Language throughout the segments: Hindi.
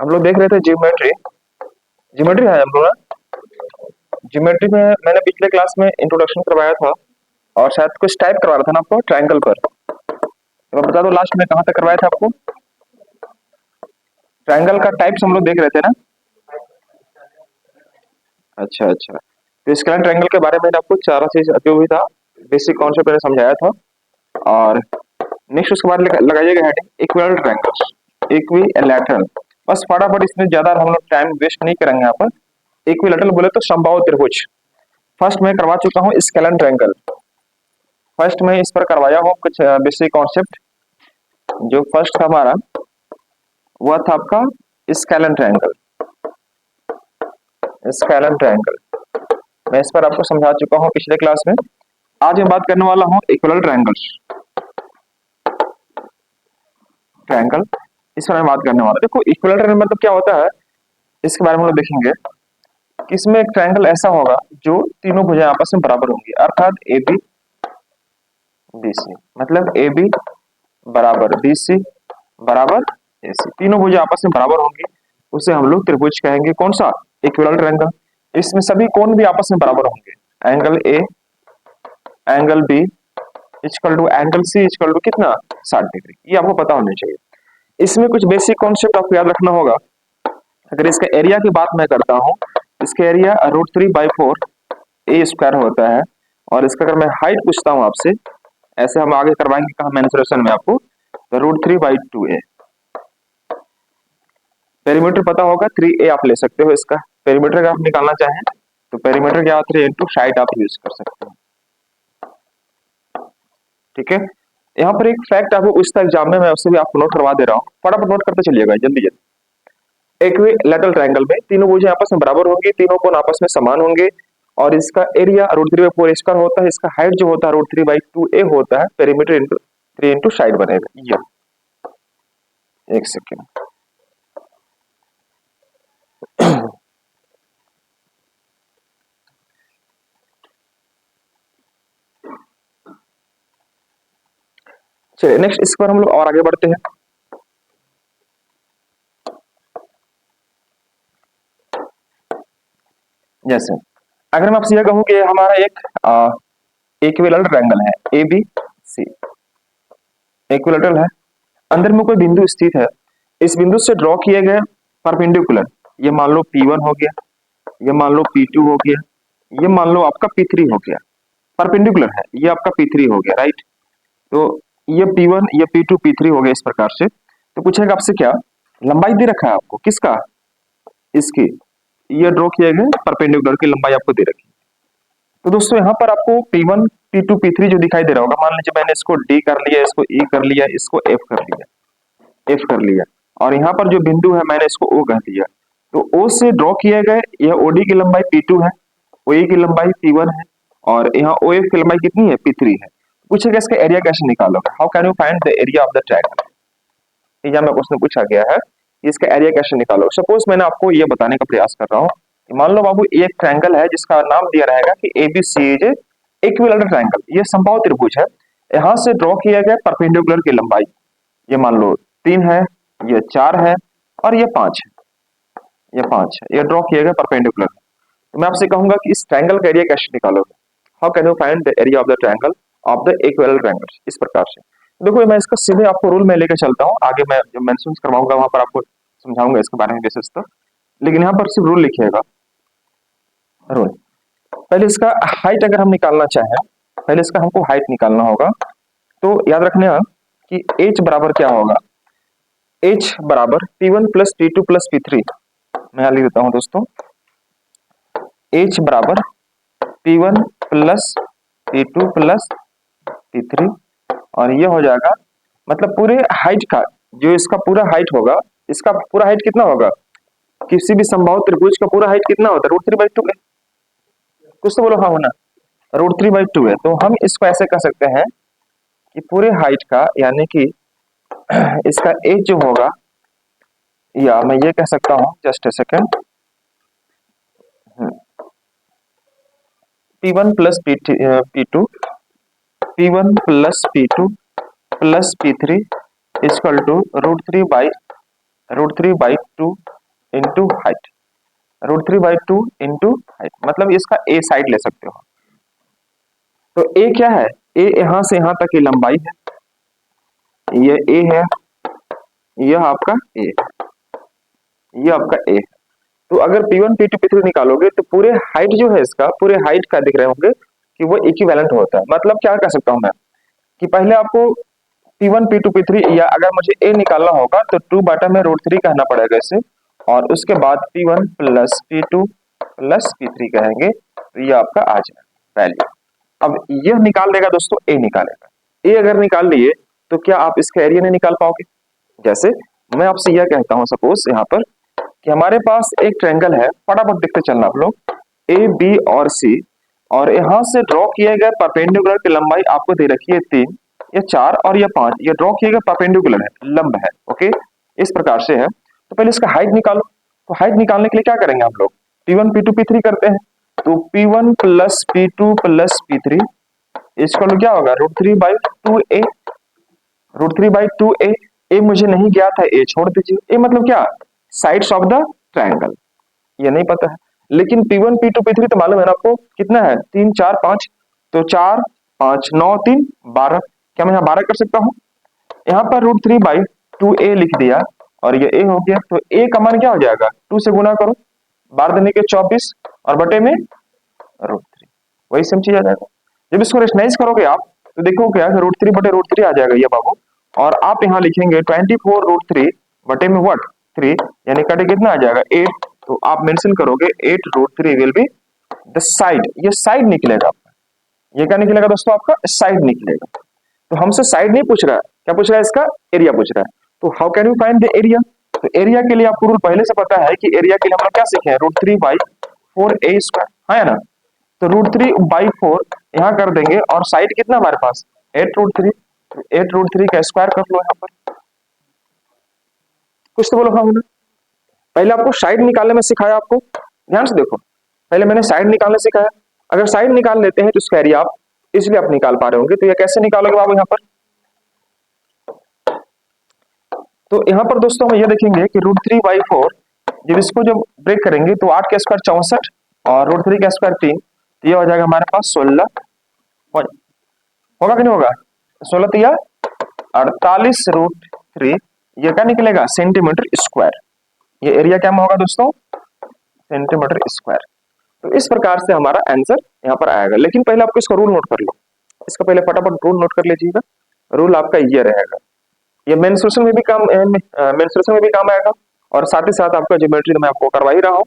हम लोग देख रहे थे ज्योमेट्री। ज्योमेट्री है हम लोग ना। ज्योमेट्री में मैंने पिछले क्लास में इंट्रोडक्शन करवाया था और शायद कुछ टाइप करवा रहा था ना आपको ट्रायंगल पर। तो मैं बता दो लास्ट में कहाँ तक करवाया था आपको। ट्रायंगल का टाइप्स हम लोग देख रहे थे ना। अच्छा अच्छा, तो स्केलर ट्रायंगल के बारे में आपको सारा चीज जो भी था बेसिक कॉन्सेप्ट मैंने समझाया था। और नेक्स्ट उसके बाद लगाइएगा हेडिंग इक्विलैटरल ट्रायंगल्स, इक्विलैटरल। बस फटाफट, इसमें ज्यादा हम लोग टाइम वेस्ट नहीं करेंगे यहाँ पर। इक्विलैटरल बोले तो समबाहु त्रिभुज। फर्स्ट मैं करवा चुका हूँ स्केलर ट्रायंगल। फर्स्ट में इस पर करवाया हूँ कुछ बेसिक कॉन्सेप्ट। जो फर्स्ट था हमारा वह था आपका स्केलर ट्रायंगल। स्केलर ट्रायंगल मैं इस पर आपको समझा चुका हूँ पिछले क्लास में। आज मैं बात करने वाला हूँ इक्विलैटरल ट्रायंगल्स। ट्रायंगल इस पर मैं बात करने वाला। देखो इक्विलैटरल मतलब क्या होता है, इसके बारे में हम लोग देखेंगे कि इसमें एक ट्रायंगल ऐसा होगा जो तीनों भुजाएं आपस में बराबर होंगी, अर्थात ए बी बी सी। मतलब ए बी बराबर बी सी बराबर ए सी, तीनों भुजाएं आपस में बराबर होंगी। उसे हम लोग त्रिभुज कहेंगे। कौन सा? Equilateral triangle. इसमें सभी कोण भी आपस में बराबर होंगे। Angle A, angle B equal to angle C equal to कितना? 60 डिग्री। ये आपको पता होना चाहिए। इसमें कुछ बेसिक कॉन्सेप्ट आपको याद रखना होगा। अगर इसका एरिया की बात मैं करता हूँ, इसका एरिया √3/4 ए स्क्वायर होता है। और इसका अगर मैं हाइट पूछता हूँ आपसे, ऐसे हम आगे करवाएंगे कहा मेंसुरेशन में आपको, तो √3/2a। पेरीमीटर पता होगा 3a आप ले सकते हो। इसका पेरीमीटर अगर आप निकालना चाहें तो पेरीमीटर क्या 3 इंटू साइड आप यूज कर सकते हैं। ठीक है, यहाँ पर एक फैक्ट आपको उस एग्जाम में मैं उससे भी आपको नोट करवा दे रहा हूँ, फटाफट नोट करते चलिएगा जल्दी जल्दी। इक्विलैटरल ट्रायंगल में तीनों भुजाएं आपस में बराबर होंगी, तीनों कोण आपस में समान होंगे। और इसका एरिया √3/4 स्क्वायर होता है। इसका हाइट जो होता है √3/2a होता है। पेरीमीटर इंटू 3 इंटू साइड बनेगा। ये एक सेकेंड। चलिए नेक्स्ट इस पर हम लोग और आगे बढ़ते हैं। जैसे अगर मैं आपसे यह कहूं कि हमारा एक इक्विलैटरल ट्रायंगल है ए बी सी, इक्विलैटरल है, अंदर में कोई बिंदु स्थित है। इस बिंदु से ड्रॉ किए गए परपेंडिकुलर, ये मान लो P1 हो गया, ये मान लो P2 हो गया, ये मान लो आपका P3 हो गया। परपेंडिकुलर है, ये आपका P3 हो गया, राइट। तो ये P1, ये P2, P3 हो गया इस प्रकार से। तो पूछेगा आपसे क्या लंबाई दे रखा है आपको, किसका? इसकी। ये ड्रॉ किए गए परपेंडिकुलर की लंबाई आपको दे रखी है। तो दोस्तों यहाँ पर आपको P1, P2, P3 जो दिखाई दे रहा होगा, मान लीजिए मैंने इसको D कर लिया, इसको E कर लिया, इसको F कर लिया, F कर लिया, और यहाँ पर जो बिंदु है मैंने इसको O कह दिया। तो O से ड्रॉ किए गए यह OD की लंबाई P2 है, OE की लंबाई P1 है, और यहाँ OF की लंबाई कितनी है? P3 है। पूछेगा इसका एरिया कैसे निकालोगे, how can you find the area of the triangle. Exam में क्वेश्चन पूछा गया है कि इसका एरिया कैसे निकालोगे। सपोज मैंने आपको ये बताने का प्रयास कर रहा हूँ, मान लो बाबू एक ट्रायंगल है जिसका नाम दिया रहेगा कि ABC इज इक्विलैटरल ट्रायंगल। ये समबाहु त्रिभुज है। यहाँ से ड्रॉ किया गया परपेंडिकुलर की लंबाई, ये मान लो 3 है, ये 4 है, और ये 5 है, ये 5 है। ये ड्रॉ किया गया परपेंडिकुलर। तो मैं आपसे कहूंगा कि इस ट्रायंगल का एरिया कैसे निकालोगे, how can you find the area of the triangle of the equilateral triangle. इस प्रकार से देखो मैं इसका सीधे आपको रूल में लेकर चलता हूँ। आगे मैं जब मेंशन करवाऊंगा वहां पर आपको समझाऊंगा इसके बारे में विशेषतः, लेकिन यहाँ पर सिर्फ रूल लिखिएगा। रूल पहले इसका हाइट अगर हम निकालना चाहें, पहले इसका हमको हाइट निकालना होगा। तो याद रखना कि h बराबर क्या होगा, h बराबर P1 plus P2 plus P3। मैं यहाँ लिख देता हूँ दोस्तों, h बराबर P1 plus P2 plus P3, और ये हो जाएगा मतलब पूरे हाइट का, जो इसका पूरा हाइट होगा, इसका पूरा हाइट कितना होगा, किसी भी समबाहु त्रिभुज का पूरा हाइट कितना होता है? √3/2 है। कुछ तो बोलो हाँ होना, √3/2 है। तो हम इसको ऐसे कह सकते हैं कि पूरे हाइट का, यानी कि इसका एज जो होगा, या मैं ये कह सकता हूँ, just a second, P1 plus P2, P1 plus P2 plus P3 equal to √3/2 into height, √3/2 into height, मतलब इसका ए साइड ले सकते हो। तो ए क्या है, ए यहां से यहां तक की लंबाई है, ये ए है, यह आपका ए, ये आपका ए है। तो अगर P1 P2 P3 निकालोगे तो पूरे हाइट जो है इसका, पूरे हाइट का दिख रहे होंगे कि वो इक्विवेलेंट होता है। मतलब क्या कर सकता हूं मैं कि पहले आपको P1 P2 P3 या अगर मुझे ए निकालना होगा तो 2 बाटा में √3 कहना पड़ेगा इसे, और उसके बाद P1 plus P2 plus P3 कहेंगे, तो ये आपका आ जाएगा वैल्यू। अब यह निकाल देगा दोस्तों, ए निकालेगा। ए अगर निकाल लिए तो क्या आप इसका एरिया नहीं निकाल पाओगे? जैसे मैं आपसे यह कहता हूं सपोज यहाँ पर कि हमारे पास एक ट्रायंगल है, फटाफट देखते चलना आप लोग, ए बी और सी, और यहाँ से ड्रॉ किए गए परपेंडिकुलर की लंबाई आपको दे रखी है 3, ये 4 और ये 5, ये ड्रॉ किए गए परपेंडिकुलर है, लंब है, ओके, इस प्रकार से है। तो पहले इसका हाइट निकालो। तो हाइट निकालने के लिए क्या करेंगे हम लोग, P1 P2 P3 करते हैं। तो P1 plus P2 plus P3 इसका क्या होगा, √3/2a, √3/2a। ए मुझे नहीं ज्ञात है, ए छोड़ दीजिए। ए मतलब क्या, साइड्स ऑफ द ट्रायंगल, ये नहीं पता है। लेकिन P1 P2 P3 तो मालूम है ना आपको, कितना है, 3 4 5, तो 4 5 9 3 12, क्या मैं यहाँ 12 कर सकता हूँ? यहाँ पर √3/2a लिख दिया और ये a हो गया। तो a का मान क्या हो जाएगा, 2 से गुना करो, 12 देने के 24 और बटे में √3, वही सेम चीज आ जाएगा। जब इसको रेशनाइज करोगे आप तो देखो क्या है, √3 बटे √3 आ जाएगा ये बाबू, और आप यहाँ लिखेंगे 24 √3 बटे में व्हाट 3, यानी कटे कितना आ जाएगा 8। तो आप मेंशन करोगे 8 √3 विल बी द साइड, ये साइड निकलेगा आपका। ये क्या निकलेगा दोस्तों, आपका साइड निकलेगा। तो हमसे साइड नहीं पूछ रहा है, क्या पूछ रहा है, इसका एरिया पूछ रहा है। तो how can you find the area? तो एरिया के लिए आपको रूल पहले से पता है कि एरिया के लिए हम लोग क्या सीखे हैं, √3/4a², है ना। तो √3/4 यहाँ कर देंगे, और साइड कितना हमारे पास 8 √3, तो 8 √3 का स्क्वायर कर लो यहाँ पर। कुछ तो बोलो हाँ ना। पहले आपको साइड निकालने में सिखाया, आपको ध्यान से देखो, पहले मैंने साइड निकालने सिखाया। अगर साइड निकाल लेते हैं तो इसका एरिया आप इसलिए आप निकाल पा रहे होंगे। तो ये कैसे निकालोगे बाबू यहाँ पर, तो यहाँ पर दोस्तों हम ये देखेंगे कि √3/4 जब इसको जब ब्रेक करेंगे तो 8 का स्क्वायर 64 और √3 का स्क्वायर 3, तो ये हो जाएगा हमारे पास 16, होगा कि नहीं होगा, 16 या 48 √3, ये क्या निकलेगा, सेंटीमीटर स्क्वायर। ये एरिया क्या होगा दोस्तों, सेंटीमीटर स्क्वायर। तो इस प्रकार से हमारा आंसर यहाँ पर आएगा। लेकिन पहले आपको इसका रूल नोट कर लो, इसका पहले फटाफट रूल नोट कर लीजिएगा। रूल आपका ये रहेगा, ये मेंस्ट्रुएशन में भी काम आएगा, और साथ ही साथ आपका ज्योमेट्री तो मैं आपको करवा ही रहा हूँ,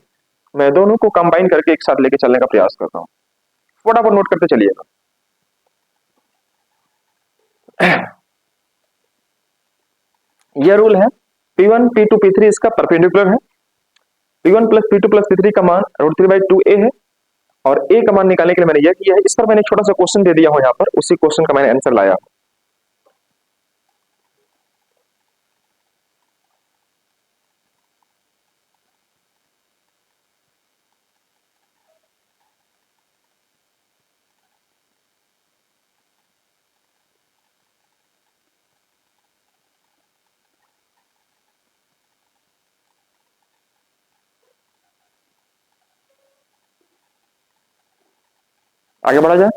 मैं दोनों को कंबाइन करके एक साथ लेके चलने का प्रयास कर रहा हूँ। फटाफट नोट करते चलिएगा। यह रूल है, P1 P2 P3 इसका परपेंडिकुलर है, P1 plus P2 plus P3 का मान √3/2a है, और a का मान निकालने के लिए मैंने यह किया है। इस पर मैंने छोटा सा क्वेश्चन दे दिया हूं यहाँ पर, उसी क्वेश्चन का मैंने आंसर लाया। आगे बढ़ा जाए।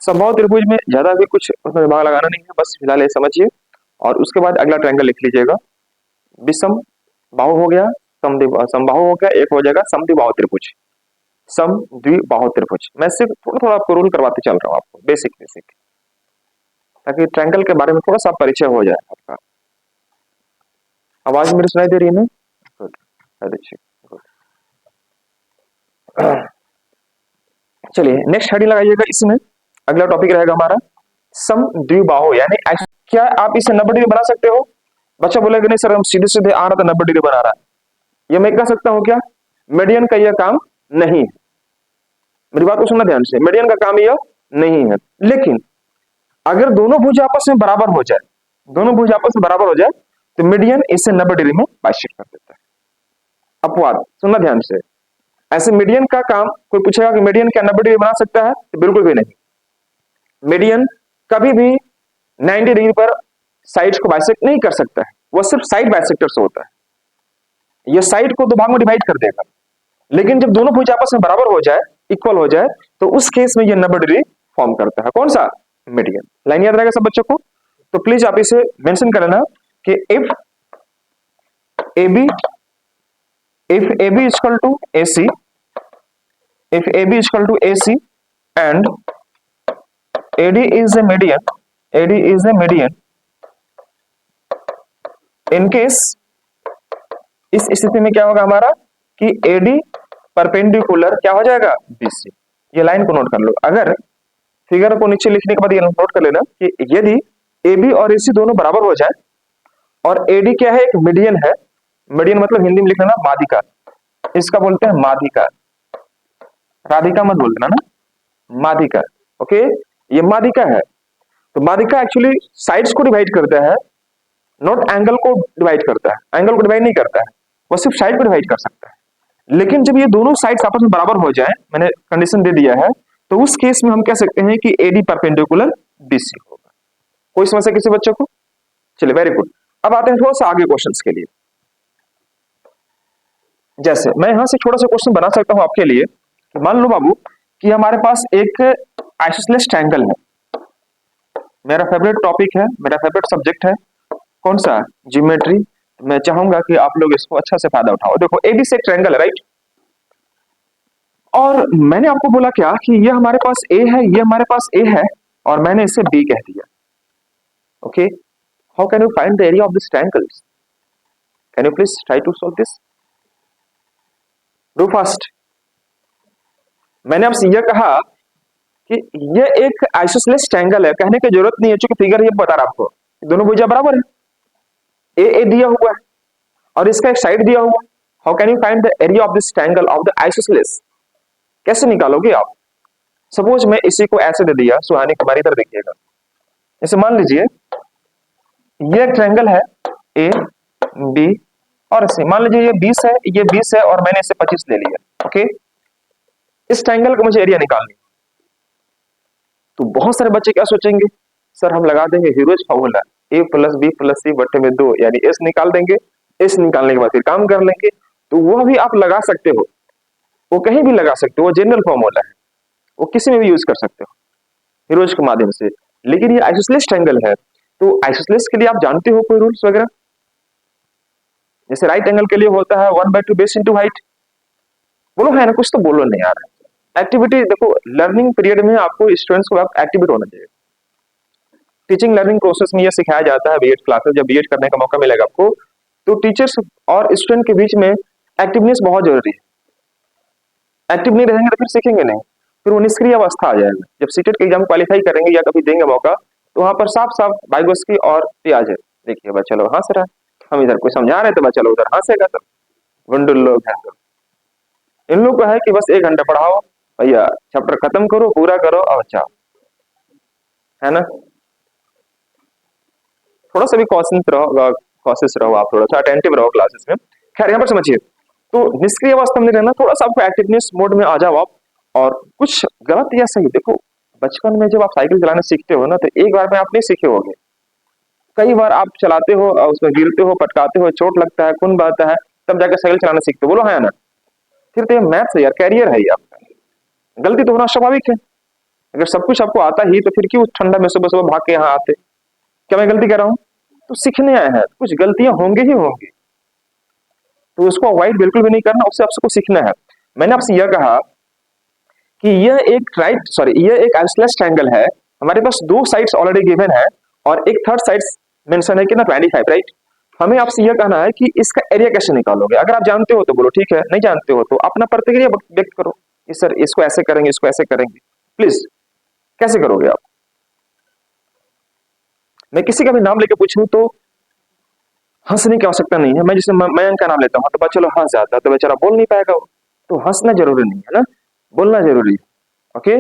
समबाहु त्रिभुज में ज्यादा भी कुछ उसमें दिमाग लगाना नहीं है, बस फिलहाल ये समझिए, और उसके बाद अगला ट्रायंगल लिख लीजिएगा। विषम बाहु हो गया, समबाहु हो गया, एक हो जाएगा समद्विबाहु त्रिभुज, समद्विबाहु त्रिभुज। मैं सिर्फ थोड़ा थोड़ा आपको रूल करवाते चल रहा हूँ, आपको बेसिक बेसिक, ताकि ट्रायंगल के बारे में थोड़ा सा परिचय हो जाए आपका। आवाज मेरी सुनाई दे रही है ना, गुड, अच्छी, गुड। चलिए नेक्स्ट हेडिंग लगाइएगा, इसमें अगला टॉपिक रहेगा हमारा समद्विबाहु, यानी क्या आप इसे 90 डिग्री बना सकते हो? बच्चा बोलेगा नहीं सर हम सीधे सीधे आ रहा था 90 डिग्री बना रहा है, ये मैं कह सकता हूं क्या, मीडियन का यह काम नहीं है। मेरी बात को सुनना ध्यान से, मीडियन का काम यह नहीं है। लेकिन अगर दोनों भुज आपस में बराबर हो जाए, दोनों भुज आपस में बराबर हो जाए, तो मीडियन इसे 90 डिग्री में बाइसेक्ट कर देता है। अपवाद, सुनना ध्यान से, ऐसे मीडियन का काम कोई पूछेगा कि मीडियन क्या 90 डिग्री बना सकता है, तो बिल्कुल भी नहीं। मीडियन कभी भी 90 डिग्री पर साइड्स को बाइसेक्ट नहीं कर सकता है, वह सिर्फ साइड बाइसेक्टर से होता है। यह साइड को दो भाग में डिवाइड कर देगा। लेकिन जब दोनों भुज आपस में बराबर हो जाए, इक्वल हो जाए, तो उस केस में यह 90 डिग्री फॉर्म करता है। कौन सा? मीडियन। लाइन याद रहेगा सब बच्चों को? तो प्लीज आप इसे मेंशन कर लेना कि if AB is equal to AC, if AB is equal to AC and AD is a median, in case इस स्थिति में क्या होगा हमारा कि AD परपेंडिकुलर क्या हो जाएगा? BC। ये लाइन को नोट कर लो। अगर फिगर को नीचे लिखने के बाद ये नोट कर लेना कि यदि AB और AC दोनों बराबर हो जाए और AD क्या है? एक मीडियन है। मीडियन मतलब हिंदी में लिख लेना माध्यिका, इसका बोलते हैं माध्यिका। राधिका मत बोल देना ना, माध्यिका। ओके, ये माध्यिका है। तो माध्यिका एक्चुअली साइड्स को डिवाइड करता है, नॉट एंगल को डिवाइड करता है। एंगल को डिवाइड नहीं करता है, वो सिर्फ साइड को डिवाइड कर सकता है। लेकिन जब ये दोनों साइड्स आपस में बराबर हो जाए, मैंने कंडीशन दे दिया है, तो उस केस में हम कह सकते हैं कि AD परपेंडिकुलर BC होगा। कोई समस्या किसी बच्चों को? चलिए, वेरी गुड। अब आते हैं थोड़ा सा आगे क्वेश्चंस के लिए। जैसे मैं यहां से थोड़ा सा क्वेश्चन बना सकता हूं आपके लिए। मान लो बाबू कि हमारे पास एक आइसोसेलेस ट्रायंगल है। मेरा फेवरेट टॉपिक है, मेरा फेवरेट सब्जेक्ट है। कौन सा? ज्योमेट्री। मैं चाहूंगा कि आप लोग इसको अच्छा से फायदा उठाओ। देखो, AB से एक ट्रायंगल है, राइट? और मैंने आपको बोला क्या कि ये हमारे पास A है, ये हमारे पास A है, और मैंने इसे B कह दिया। Okay, how can you find the area of this triangle? Can you please try to solve this? Do fast. मैंने आपसे यह कहा कि यह एक आइसोसेलेस ट्रायंगल है। कहने की जरूरत नहीं है, क्योंकि फिगर ये बता रहा है आपको दोनों भुजा बराबर है। A दिया हुआ है और इसका एक साइड दिया हुआ। How can you find the area of this triangle of the isosceles? कैसे निकालोगे आप? सपोज मैं इसी को ऐसे दे दिया, सुहानी हमारी इधर देखिएगा। इसे मान लीजिए ये एक ट्रायंगल है A B और C। मान लीजिए ये 20 है, ये 20 है, और मैंने इसे 25 ले लिया। ओके, इस ट्रायंगल का मुझे एरिया निकालनी। तो बहुत सारे बच्चे क्या सोचेंगे, सर हम लगा देंगे heroes formula, A + B + C बट्टे में 2, यानी S निकाल देंगे। S निकालने के बाद फिर काम कर लेंगे। तो वह भी आप लगा सकते हो, वो कहीं भी लगा सकते हो, वो जनरल फॉर्मूला है, वो किसी में भी यूज कर सकते हो हीरोज के माध्यम से। लेकिन ये आइसोसेलेस ट्रायंगल है, तो आइसोसेलेस के लिए आप जानते हो कोई रूल्स वगैरह? जैसे राइट एंगल के लिए होता है 1/2 बेस इंटू हाइट। बोलो है ना, कुछ तो बोलो नहीं यार। एक्टिविटी देखो, लर्निंग पीरियड में आपको स्टूडेंट्स को एक्टिविटी होना चाहिए। टीचिंग लर्निंग प्रोसेस में यह सिखाया जाता है बीएड क्लासेस, जब बीएड करने का मौका मिलेगा आपको, तो टीचर्स और स्टूडेंट के बीच में एक्टिवनेस बहुत जरूरी है। एक्टिव नहीं रहेंगे तो फिर सीखेंगे नहीं, फिर वो निष्क्रिय अवस्था आ जाएगा। जब सीटेट के एग्जाम क्वालिफाई करेंगे या कभी देंगे मौका, तो वहां पर साफ साफ बाइगोस्की और प्याज है। देखिए बच्चा लोग हंस रहा है, हम इधर कोई समझा रहे थे, बच्चा लोग उधर हंसेगा। तो गुंडुल लोग हैं, तो इन लोग को है कि बस 1 घंटा पढ़ाओ भैया, चैप्टर खत्म करो, पूरा करो और जाओ, है ना। थोड़ा सा भी कॉशियस रहो आप, थोड़ा सा अटेंटिव रहो क्लासेस में। खैर यहाँ पर समझिए, तो निष्क्रिय अवस्था में नहीं रहना, थोड़ा सा आपको एक्टिवनेस मोड में आ जाओ आप। और कुछ गलत या सही, देखो बचपन में जब आप साइकिल चलाना सीखते हो ना, तो एक बार में आप नहीं सीखे होगे, कई बार आप चलाते हो और उसमें गिरते हो, पटकाते हो, चोट लगता है, खून बहता है, तब जाकर साइकिल चलाना सीखते हो। बोलो है ना। फिर तो ये मैथ्स है यार, कैरियर है ये आपका। गलती तो होना स्वाभाविक है। अगर सब कुछ आपको आता ही तो फिर क्यों ठंडा में सुबह सुबह भाग के यहाँ आते? क्या मैं गलती कर रहा हूँ? तो सीखने आए हैं, कुछ गलतियां होंगी ही होंगी, तो उसको अवॉइड बिल्कुल भी नहीं करना, उससे आपको सीखना है। मैंने आपसे यह कहा कि यह एक आइसोसेलेस ट्रायंगल है। हमारे पास 2 साइड्स ऑलरेडी गिवन है और एक थर्ड साइड्स मेंशन है कि ना 25, राइट। हमें आपसे यह कहना है कि इसका एरिया कैसे निकालोगे। अगर आप जानते हो तो बोलो ठीक है, नहीं जानते हो तो अपना प्रतिक्रिया व्यक्त करो कि सर इसको ऐसे करेंगे, इसको ऐसे करेंगे। प्लीज कैसे करोगे आप? मैं किसी का भी नाम लेके पूछूं तो हंसने की आवश्यकता नहीं है। मैं जिसे मयंक का नाम लेता हूं तो बच्चा लोग हंस जाता है, तो बेचारा बोल नहीं पाएगा वो। तो हंसना जरूरी नहीं है ना, बोलना जरूरी है। ओके,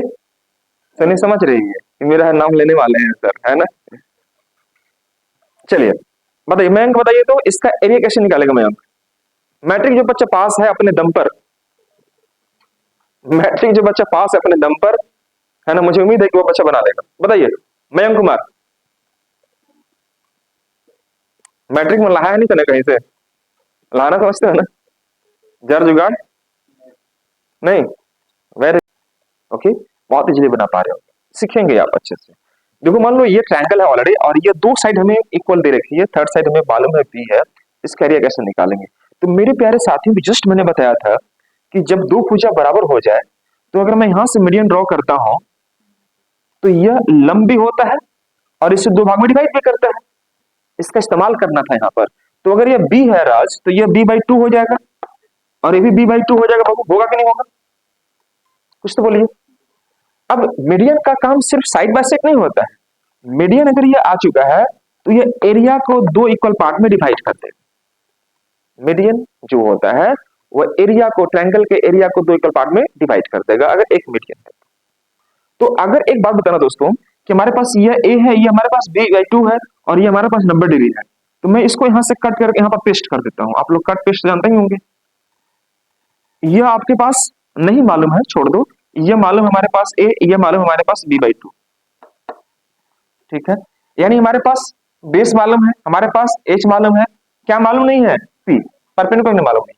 सनी समझ रही है कि मेरा नाम लेने वाले हैं सर, है ना। चलिए बताइए, मयंक बताइए तो इसका एरिया कैसे निकालेगा मयंक। मैट्रिक जो बच्चा पास है अपने दम पर, मैट्रिक जो बच्चा पास है अपने दम पर, है ना, मुझे उम्मीद है कि वो बच्चा बना लेगा। बताइए मयंक कुमार, मैट्रिक में लाया नहीं था ना कहीं से, लाना समझते हो ना, जर जुगाड़ नहीं। वेरी ओके, बहुत इजीली बना पा रहे हो, सीखेंगे आप अच्छे से। देखो मान लो ये ट्रायंगल है ऑलरेडी, और ये दो साइड हमें इक्वल दे रखी है, थर्ड साइड हमें मालूम है पी है, इसका एरिया कैसे निकालेंगे। तो मेरे प्यारे साथियों, जस्ट मैंने बताया था कि जब दो भुजा बराबर हो जाए, तो अगर मैं यहां से मीडियन ड्रॉ करता हूं, तो यह लंबी होता है और इसे दो भाग में डिवाइड भी करता है, इसका इस्तेमाल करना था यहाँ पर। तो अगर यह बी है राज, तो यह b/2 हो जाएगा, और ये भी b/2 हो जाएगा बाबू, होगा कि नहीं होगा, कुछ तो बोलिए। अब मीडियन का काम सिर्फ साइड बाय साइड नहीं होता है, मीडियन अगर ये आ चुका है तो ये एरिया को दो इक्वल पार्ट में डिवाइड कर देगा। मीडियन जो होता है वह एरिया को, ट्रायंगल के एरिया को दो इक्वल पार्ट में डिवाइड कर देगा अगर एक मीडियन है। तो अगर एक बात बताना दोस्तों कि हमारे पास ये ए है, ये हमारे पास b/2 है, और ये हमारे पास 90 डिग्री है, तो मैं इसको यहां से कट करके यहाँ पर पेस्ट कर देता हूं। आप लोग कट पेस्ट जानते ही होंगे, ये आपके पास नहीं मालूम है छोड़ दो, ये मालूम हमारे पास ए, ये मालूम हमारे पास b/2, ठीक है। यानी हमारे पास बेस मालूम है, हमारे पास एच मालूम है, क्या मालूम नहीं है, पी, परपेंडिकुलर नहीं मालूम है।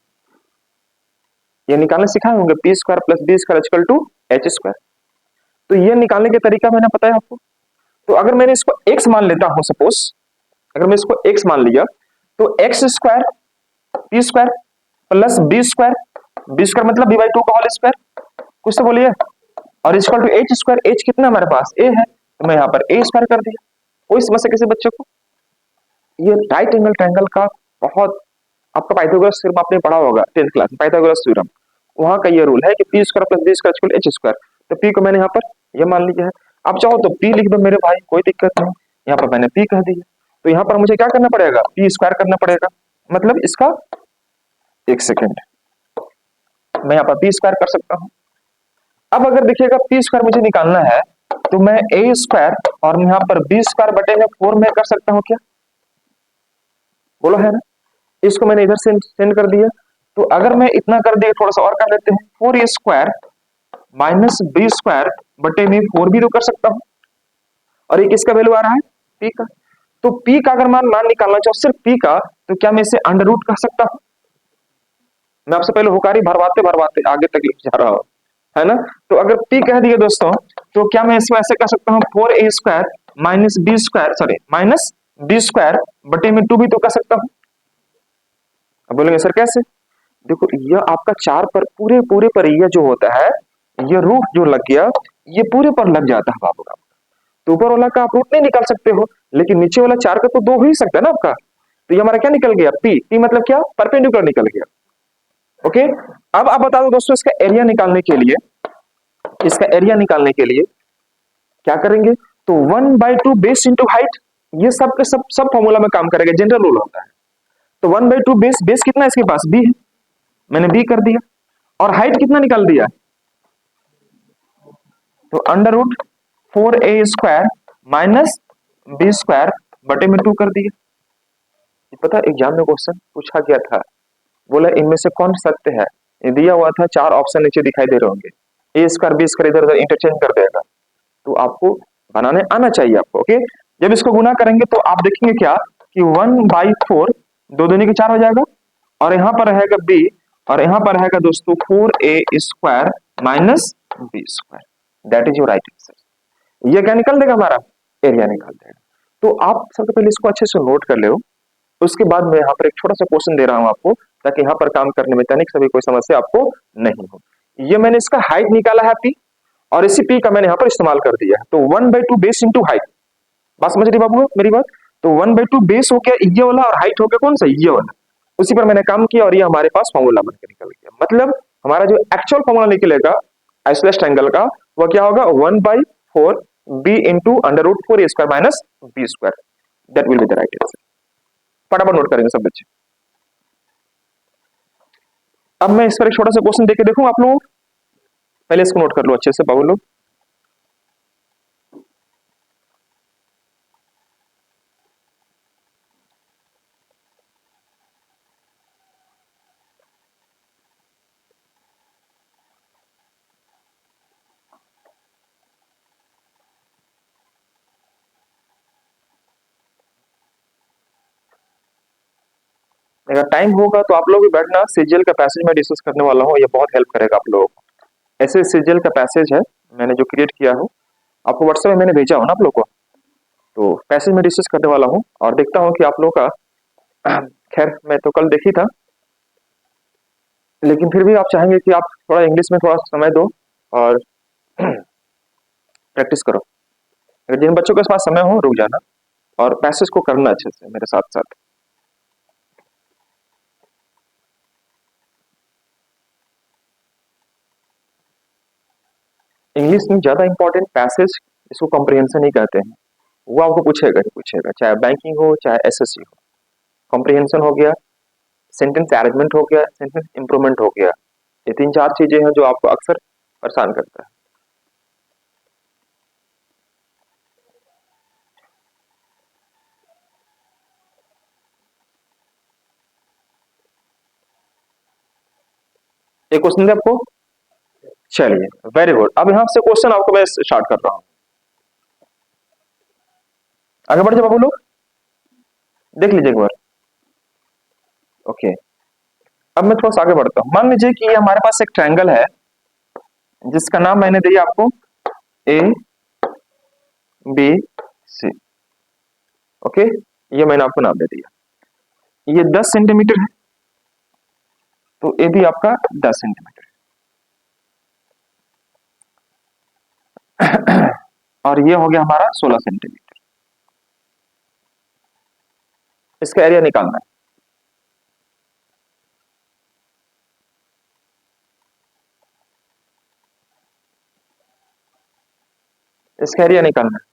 ये निकालने सिखाए होंगे, p² + b² = h²। तो ये निकालने का तरीका मैंने बताया आपको। तो अगर मैंने इसको x मान लेता हूं, सपोज अगर मैं इसको x मान लिया, तो x² p² + b² मतलब b/2 का होल स्क्वायर, कुछ तो बोलिए, और इक्वल टू h²। h कितना हमारे पास a है, तो मैं यहाँ पर a² कर दिया। कोई समस्या किसी बच्चे को। ये राइट एंगल ट्रायंगल का बहुत, आपका पाइथागोरस थ्योरम आपने पढ़ा होगा 10th क्लास में, पाइथागोरस थ्योरम, वहां का ये रूल है कि p² + b² = h²। तो p को मैंने यहाँ पर ये मान लिया है। आप चाहो तो p लिख दो मेरे भाई, कोई दिक्कत नहीं, यहाँ पर मैंने p कह दिया। तो यहाँ पर मुझे क्या करना पड़ेगा, p² करना पड़ेगा, मतलब इसका, एक सेकेंड, मैं यहाँ पर p² कर सकता हूँ। अब अगर देखिएगा p² मुझे निकालना है, तो मैं a² और यहाँ पर b² बटे में 4 में कर सकता हूँ क्या, बोलो है ना। इसको मैंने इधर से सेंड कर दिया। तो अगर मैं इतना कर दिया, थोड़ा सा और कर लेते हैं, 4a² - b² बटे में 4 भी तो कर सकता हूं, और ये किसका वैल्यू आ रहा है, p का। तो p का अगर मान निकालना चाहो सिर्फ p का, तो क्या मैं इसे अंडर रूट कह सकता हूं। मैं आपसे पहले हुकारी भरवाते भरवाते आगे तक लिख जा रहा हूं, है ना। तो अगर p कह दिया दोस्तों, तो क्या मैं इसको ऐसे कह सकता हूं, 4a² - b² सॉरी -b² बटे में 2 भी तो कह सकता हूं। अब बोलेंगे सर कैसे, देखो यह आपका 4 पर पूरे पूरे पर यह जो होता है, ये रूट जो लग गया, ये पूरे पर लग जाता है बाबू का। तो ऊपर वाला का आप रूट नहीं निकाल सकते हो, लेकिन नीचे वाला 4 का तो 2 हो ही सकता है ना आपका। तो ये हमारा क्या निकल गया, p मतलब क्या, परपेंडिकुलर निकल गया। ओके, अब आप बता दो दोस्तों, इसका एरिया निकालने के लिए, इसका एरिया निकालने के लिए क्या करेंगे, तो 1/2 बेस इंटू हाइट, ये सब के सब फॉर्मूला में काम करेगा, जनरल रूल होता है। तो 1/2 बेस कितना है इसके पास, b है, मैंने b कर दिया, और हाइट कितना निकाल दिया, तो अंडर रूट 4a² - b² बटे में 2 कर दिया। पता एग्जाम में क्वेश्चन पूछा गया था, बोला इनमें से कौन सत्य है, ये दिया हुआ था, 4 ऑप्शन नीचे दिखाई दे रहे होंगे, a² b² इधर उधर इंटरचेंज कर देगा, तो आपको बनाने आना चाहिए आपको। ओके, जब इसको गुना करेंगे तो आप देखेंगे क्या कि 1/4, 2 दूनी के 4 हो जाएगा, और यहाँ पर रहेगा b, और यहाँ पर रहेगा दोस्तों 4a² - b², that is your right answer. ये क्या निकल देगा, हमारा एरिया निकाल देगा। तो आप सबसे पहले इसको अच्छे से नोट कर लो, उसके बाद मैं यहाँ पर एक छोटा सा क्वेश्चन दे रहा हूँ आपको, ताकि यहाँ पर काम करने में तनिक सभी कोई समस्या आपको नहीं हो। ये मैंने इसका हाइट निकाला है p, और इसी p का मैंने यहाँ पर इस्तेमाल कर दिया है। तो 1/2 बेस इंटू हाइट, बात समझ रही बाबू मेरी बात। तो 1/2 बेस हो गया ये वाला, और हाइट हो गया कौन सा, ये वाला, उसी पर मैंने काम किया, और ये हमारे पास फॉर्मूला बनकर निकल गया। मतलब हमारा जो एक्चुअल फॉर्मूला निकलेगा आइसोसेलेस ट्रायंगल का, वह क्या होगा, 1/4 b into under root 4a² - b², that will be the right answer. फटाफट नोट करेंगे सब बच्चे। अब मैं इस पर एक छोटा सा क्वेश्चन देके देखूं आप लोग, पहले इसको नोट कर लो अच्छे से बाबू लोग। अगर टाइम होगा तो आप लोग भी बैठना, सीजीएल का पैसेज मैं डिस्कस करने वाला हूँ, ये बहुत हेल्प करेगा आप लोगों को। ऐसे सीजीएल का पैसेज है मैंने जो क्रिएट किया हूँ, आपको व्हाट्सएप में मैंने भेजा हो ना आप लोग को, तो पैसेज में डिस्कस करने वाला हूँ और देखता हूँ कि आप लोग का खैर मैं तो कल देखी था, लेकिन फिर भी आप चाहेंगे कि आप थोड़ा इंग्लिश में थोड़ा समय दो और प्रैक्टिस करो। अगर जिन बच्चों के पास समय हो रुक जाना और पैसेज को करना अच्छे से मेरे साथ साथ। इंग्लिश में ज्यादा इंपॉर्टेंट पैसेज, इसको कॉम्प्रिहेंशन ही कहते हैं, वो आपको पूछेगा ही पूछेगा, चाहे बैंकिंग हो चाहे एसएससी हो। कॉम्प्रिहेंशन हो गया, सेंटेंस अरेंजमेंट हो गया, सेंटेंस इंप्रूवमेंट हो गया, ये तीन चार चीजें हैं जो आपको अक्सर परेशान करता है। एक क्वेश्चन है आपको, चलिए वेरी गुड। अब यहाँ से क्वेश्चन आपको मैं स्टार्ट कर रहा हूँ, आगे बढ़ जाओ बाबू लोग, देख लीजिए एक बार। ओके, अब मैं थोड़ा सा आगे बढ़ता हूँ। मान लीजिए कि हमारे पास एक ट्रायंगल है जिसका नाम मैंने दिया आपको ए बी सी। ओके, ये मैंने आपको नाम दे दिया। ये 10 सेंटीमीटर है तो ए भी आपका 10 सेंटीमीटर और ये हो गया हमारा 16 सेंटीमीटर। इसका एरिया निकालना है। इसका एरिया निकालना है।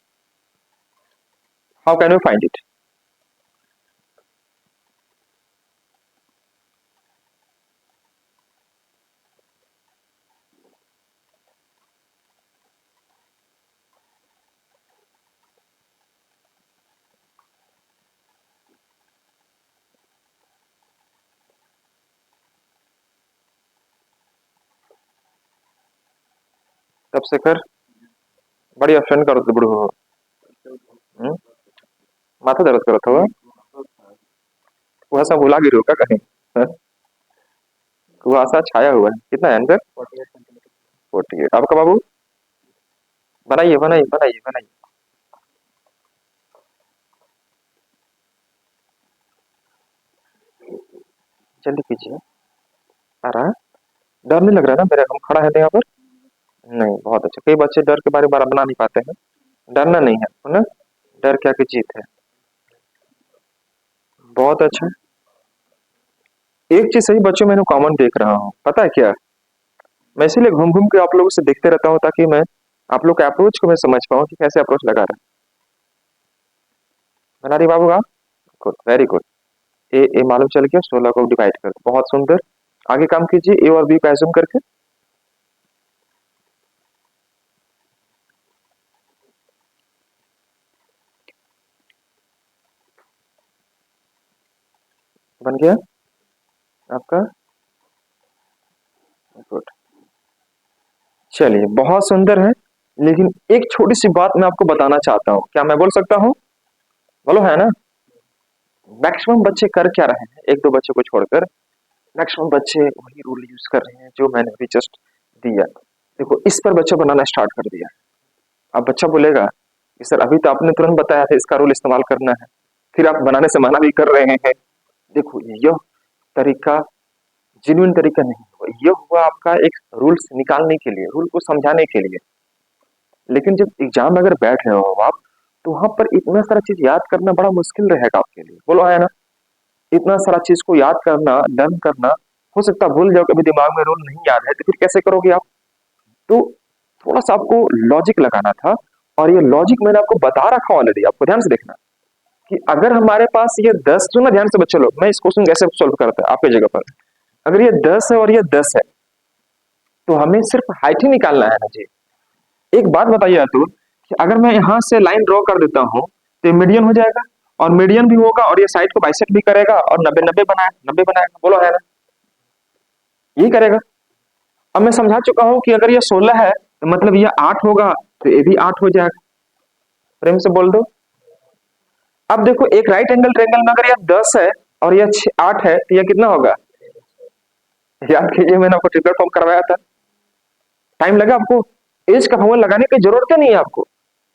How can you find it? तब से कर बड़ी ऑप्शन करो तो बुढ़ो हो। माथा दर्द करो तो कुहासा भुला गिरो का कहीं? हाँ? कुहासा छाया हुआ है, कितना है अंदर? 48। आपका बाबू? बनाइए बनाइए बनाइए बनाइए, जल्दी कीजिए। आ रहा है? डर नहीं लग रहा है ना मेरे, हम खड़ा है तो यहाँ पर? नहीं, बहुत अच्छा। कई बच्चे डर के बारे में बना नहीं पाते हैं। डरना नहीं है ना, डर क्या की जीत है। बहुत अच्छा। एक चीज सही बच्चों में कॉमन देख रहा हूँ, पता है क्या? मैं इसीलिए घूम घूम के आप लोगों से देखते रहता हूँ ताकि मैं आप लोग के अप्रोच को मैं समझ पाऊँ कि कैसे अप्रोच लगा रहा है। बना रही बाबू आप? Good, very good. ए मालूम चल गया, 16 को डिवाइड कर, बहुत सुंदर। आगे काम कीजिए, ए और बी का एज्यूम करके। बन गया आपका? गुड, चलिए बहुत सुंदर है। लेकिन एक छोटी सी बात मैं आपको बताना चाहता हूँ, क्या मैं बोल सकता हूँ? बोलो, है ना? मैक्सिमम बच्चे कर क्या रहे हैं, एक दो बच्चे को छोड़कर मैक्सिमम बच्चे वही रूल यूज कर रहे हैं जो मैंने अभी जस्ट दिया। देखो, इस पर बच्चा बनाना स्टार्ट कर दिया। अब बच्चा बोलेगा कि सर अभी तो आपने तुरंत बताया था इसका रूल इस्तेमाल करना है, फिर आप बनाने से मना भी कर रहे हैं। देखो, यह तरीका जेन्युइन तरीका नहीं हुआ, यह हुआ आपका एक रूल्स निकालने के लिए, रूल को समझाने के लिए। लेकिन जब एग्जाम में अगर बैठ रहे हो आप, तो वहां पर इतना सारा चीज याद करना बड़ा मुश्किल रहेगा आपके लिए। बोलो, है ना? इतना सारा चीज को याद करना, लर्न करना, हो सकता है भूल जाओ, कभी दिमाग में रूल नहीं याद है तो फिर कैसे करोगे आप? तो थोड़ा सा आपको लॉजिक लगाना था, और ये लॉजिक मैंने आपको बता रखा ऑलरेडी, आपको ध्यान से देखना कि अगर हमारे पास ये 10, सुनना ध्यान से बच्चे लोग, मैं इस क्वेश्चन कैसे सोल्व करता है आपकी जगह पर। अगर ये 10 है और ये 10 है, तो हमें सिर्फ हाइट ही निकालना है ना जी। एक बात बताइए तो कि अगर मैं यहाँ से लाइन ड्रॉ कर देता हूँ तो मीडियन हो जाएगा, और मीडियन भी होगा और ये साइड को बाइसेक्ट भी करेगा और 90 बोलो है ना, यही करेगा। अब मैं समझा चुका हूँ कि अगर ये 16 है तो मतलब ये 8 होगा, तो ये भी 8 हो जाएगा। प्रेम से बोल दो। अब देखो एक राइट एंगल ट्रायंगल में अगर ये 10 है और ये 8 है तो ये कितना होगा, याद कीजिए मैंने आपको ट्रिपलेट फॉर्म करवाया था। टाइम लगा आपको, एज का फॉर्मूला लगाने की जरूरत नहीं है आपको,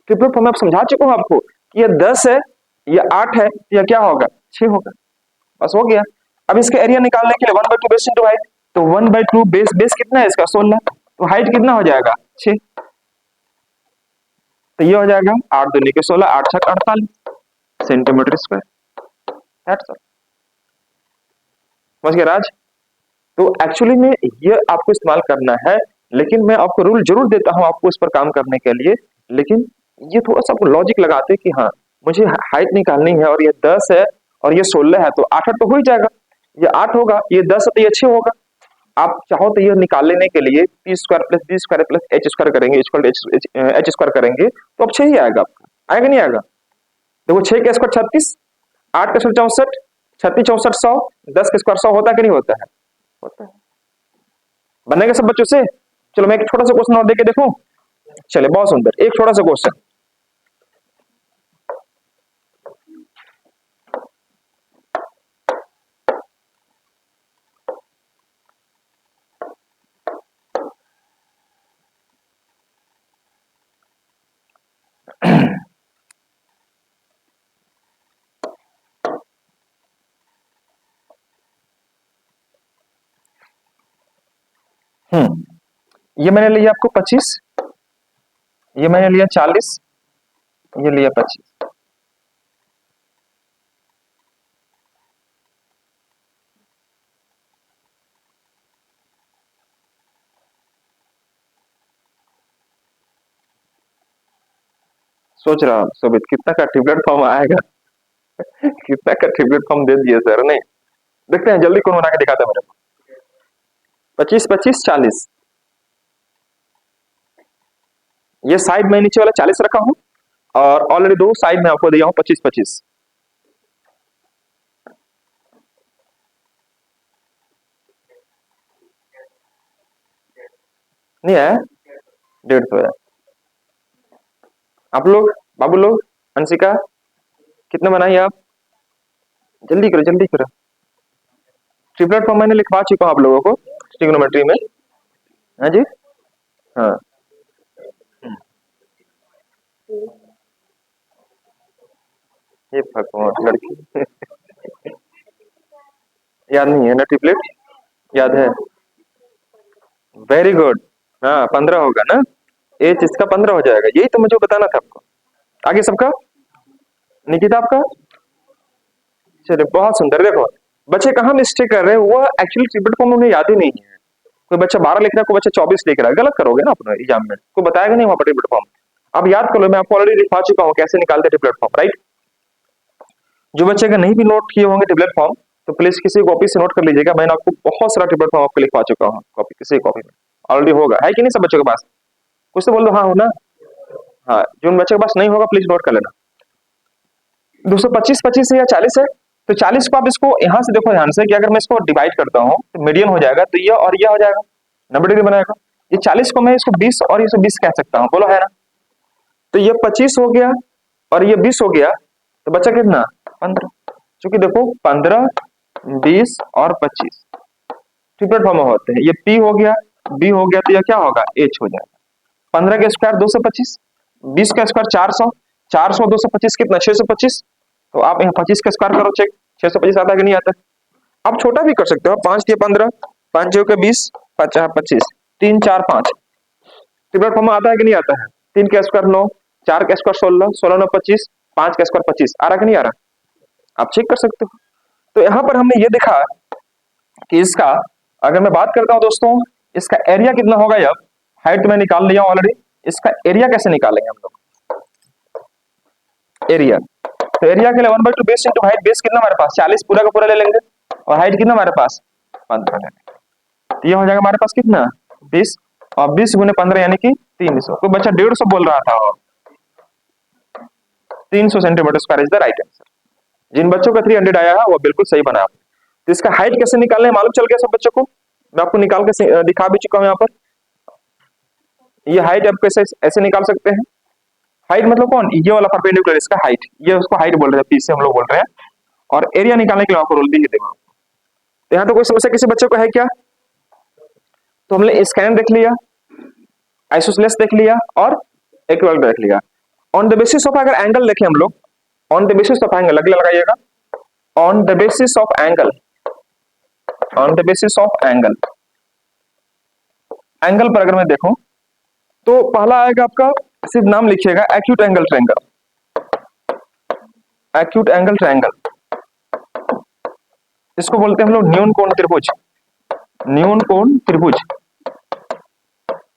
ट्रिपलेट फॉर्म में आप समझा चुका हूं आपको कि ये 10 है, ये 8 है, ये क्या होगा 6 होगा, बस हो गया। अब इसका एरिया निकालने के लिए 1/2 बेस इंटू हाइट, तो 1/2 बेस, बेस कितना है इसका 16, तो हाइट कितना हो जाएगा 6, तो ये हो जाएगा 8 दूनी के 16, 8 छक 48 सेंटीमीटर स्क्वायर। दैट्स ऑल, समझ गए राज। तो एक्चुअली में ये आपको इस्तेमाल करना है, लेकिन मैं आपको रूल जरूर देता हूं आपको इस पर काम करने के लिए, लेकिन ये थोड़ा सा आपको लॉजिक लगाते कि हाँ मुझे हाइट निकालनी है और ये 10 है और ये 16 है, तो 8 तो हो ही जाएगा, ये 8 होगा, ये 10 है तो ये 6 होगा। आप चाहो तो ये निकाल लेने के लिए P square plus B square plus H square करेंगे, एच स्क्वायर करेंगे तो अब 6 ही आएगा आपका, आएगा नहीं आएगा। देखो 6 का स्क्वायर 36, 8 का स्क्वायर 64, 36 64 100, 10 का स्क्वायर 100 होता है कि नहीं होता है, होता है। बनेगा सब बच्चों से। चलो मैं एक छोटा सा क्वेश्चन और देके देखूं, चले बहुत सुंदर, एक छोटा सा क्वेश्चन। ये मैंने लिया आपको 25, ये मैंने लिया 40, ये लिया 25। सोच रहा हूं सोबित कितना का ट्रिपलेट फॉर्म आएगा कितना का ट्रिपलेट फॉर्म दे दिए सर, नहीं देखते हैं जल्दी कौन बना के दिखाता है मेरे को। 25 25 40, ये साइड में नीचे वाला 40 रखा हूं और ऑलरेडी दो साइड में आपको दिया हूं 25 25। नहीं है 150 है। आप लोग बाबू लोग, अंशिका कितना बनाइए आप, जल्दी करो जल्दी करो। ट्रिपलेट फॉर्म मैंने लिखवा चुका हूं आप लोगों को ट्रिग्नोमेट्री में, हाँ जी हाँ। ये भगवान लड़की याद नहीं है ना ट्रिपलेट, याद है, वेरी गुड। हाँ 15 होगा ना, एच इसका 15 हो जाएगा, यही तो मुझे बताना था आपको। आगे सबका, निकिता आपका, चलिए बहुत सुंदर। देखो बच्चे कहाँ मिस्टेक कर रहे हैं, वो एक्चुअली ट्रिपलेट फॉर्म उन्हें याद ही नहीं है। कोई बच्चा 12 लिख रहा है, कोई बच्चा 24 लिख रहा है, गलत करोगे ना अपने एग्जाम में, कोई बताएगा नहीं वहां पर ट्रिपलेट फॉर्म। अब याद कर लो, मैं आपको ऑलरेडी लिखवा चुका हूँ कैसे निकालते ट्रिपलेट फॉर्म, राइट। जो बच्चे अगर नहीं भी नोट किए होंगे ट्रिपलेट फॉर्म, तो प्लीज किसी कॉपी से नोट कर लीजिएगा, मैंने आपको बहुत सारा ट्रिपलेट फॉर्म आपको लिखवा चुका हूँ, कॉपी किसी कॉपी में ऑलरेडी होगा, है कि नहीं सब बच्चों के पास, कुछ तो बोल दो हाँ हो ना। हाँ जो बच्चे के पास नहीं होगा प्लीज नोट कर लेना। 225 25 है या 40 है, तो 40 को आप इसको यहाँ से देखो ध्यान से कि अगर मैं इसको डिवाइड करता हूँ तो मीडियन हो जाएगा, तो ये और ये हो जाएगा 90 डिग्री बनाएगा। ये 40 को मैं इसको 20 और ये 20 कह सकता हूँ, बोलो है ना। तो ये 25 हो गया और ये 20 हो गया, तो बचा कितना 15, क्योंकि देखो 15 20 और 25 ट्रिपलेट फॉर्म होते हैं। ये P हो गया, B हो गया, तो ये क्या होगा H हो जाएगा। 15 का स्क्वायर 225, 20 का स्क्वायर 400, 400 225 कितना 625, तो आप यहाँ 25 का स्क्वायर करो चेक, 625 आता है कि नहीं आता। आप छोटा भी कर सकते हो, 5 के 15, 5 के 20, 5 25, 3 4 5 ट्रिपलेट फॉर्म आता है कि नहीं आता है। 3 का स्क्वायर 9, 4 का स्क्वायर 16, 16 9 25, 5 का स्क्वायर 25, आ रहा कि नहीं आ रहा, आप चेक कर सकते हो। तो यहाँ पर हमने ये देखा कि इसका अगर मैं बात करता हूँ दोस्तों, इसका एरिया कितना होगा, अब हाइट मैं निकाल लिया ऑलरेडी, इसका एरिया कैसे निकालेंगे हम लोग, एरिया। तो एरिया के लिए 1/2 बेस इंटू हाइट, बेस कितना हमारे पास 40 पूरा का पूरा ले लेंगे, और हाइट कितना हमारे पास 15 ले लेंगे, तो ये हो जाएगा हमारे पास कितना 20, और 20 गुने 15 यानी कि 300। कोई बच्चा 150 बोल रहा था, 300 centimetre square is the right answer. जिन बच्चों का 300 आया है वो बिल्कुल सही बना। तो इसका हाइट कैसे निकालना है मालूम चल गया सब बच्चों को, मैं आपको निकाल के दिखा भी चुका हूं यहाँ पर। ये हाइट आप कैसे ऐसे निकाल सकते हैं, हाइट मतलब कौन, ये वाला परपेंडिकुलर इसका हाइट, ये उसको हाइट बोल रहे हैं, पीछे हम लोग बोल रहे हैं। और एरिया निकालने के लिए आपको रूल भी देगा। तो यहाँ तो कोई समस्या किसी बच्चे को है क्या? तो हमने स्कैन देख लिया, आइसोसेलेस देख लिया और इक्विवेलेंट देख लिया। ऑन द बेसिस ऑफ अगर एंगल देखें हम लोग, on the basis of angle अगले लगाइएगा, on the basis of angle, on the basis of angle, angle पर अगर मैं देखूं तो पहला आएगा आपका, सिर्फ नाम लिखिएगा, acute angle triangle, acute angle triangle. इसको बोलते हैं हम लोग न्यून कोण त्रिभुज, न्यून कोण त्रिभुज,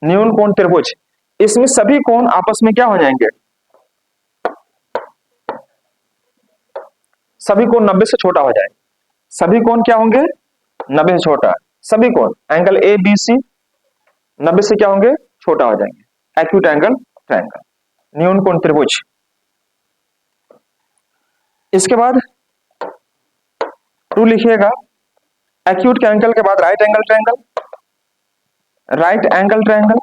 न्यून कोण त्रिभुज। इसमें सभी कोण आपस में क्या हो जाएंगे, सभी कोण 90 से छोटा हो जाए, सभी कोण क्या होंगे 90 से छोटा, सभी कोण एंगल ए बी सी 90 से क्या होंगे, छोटा हो जाएंगे, एक्यूट एंगल ट्रायंगल, न्यून कोण त्रिभुज। इसके बाद टू लिखिएगा, एक्यूट के एंगल के बाद right angle triangle, right angle triangle,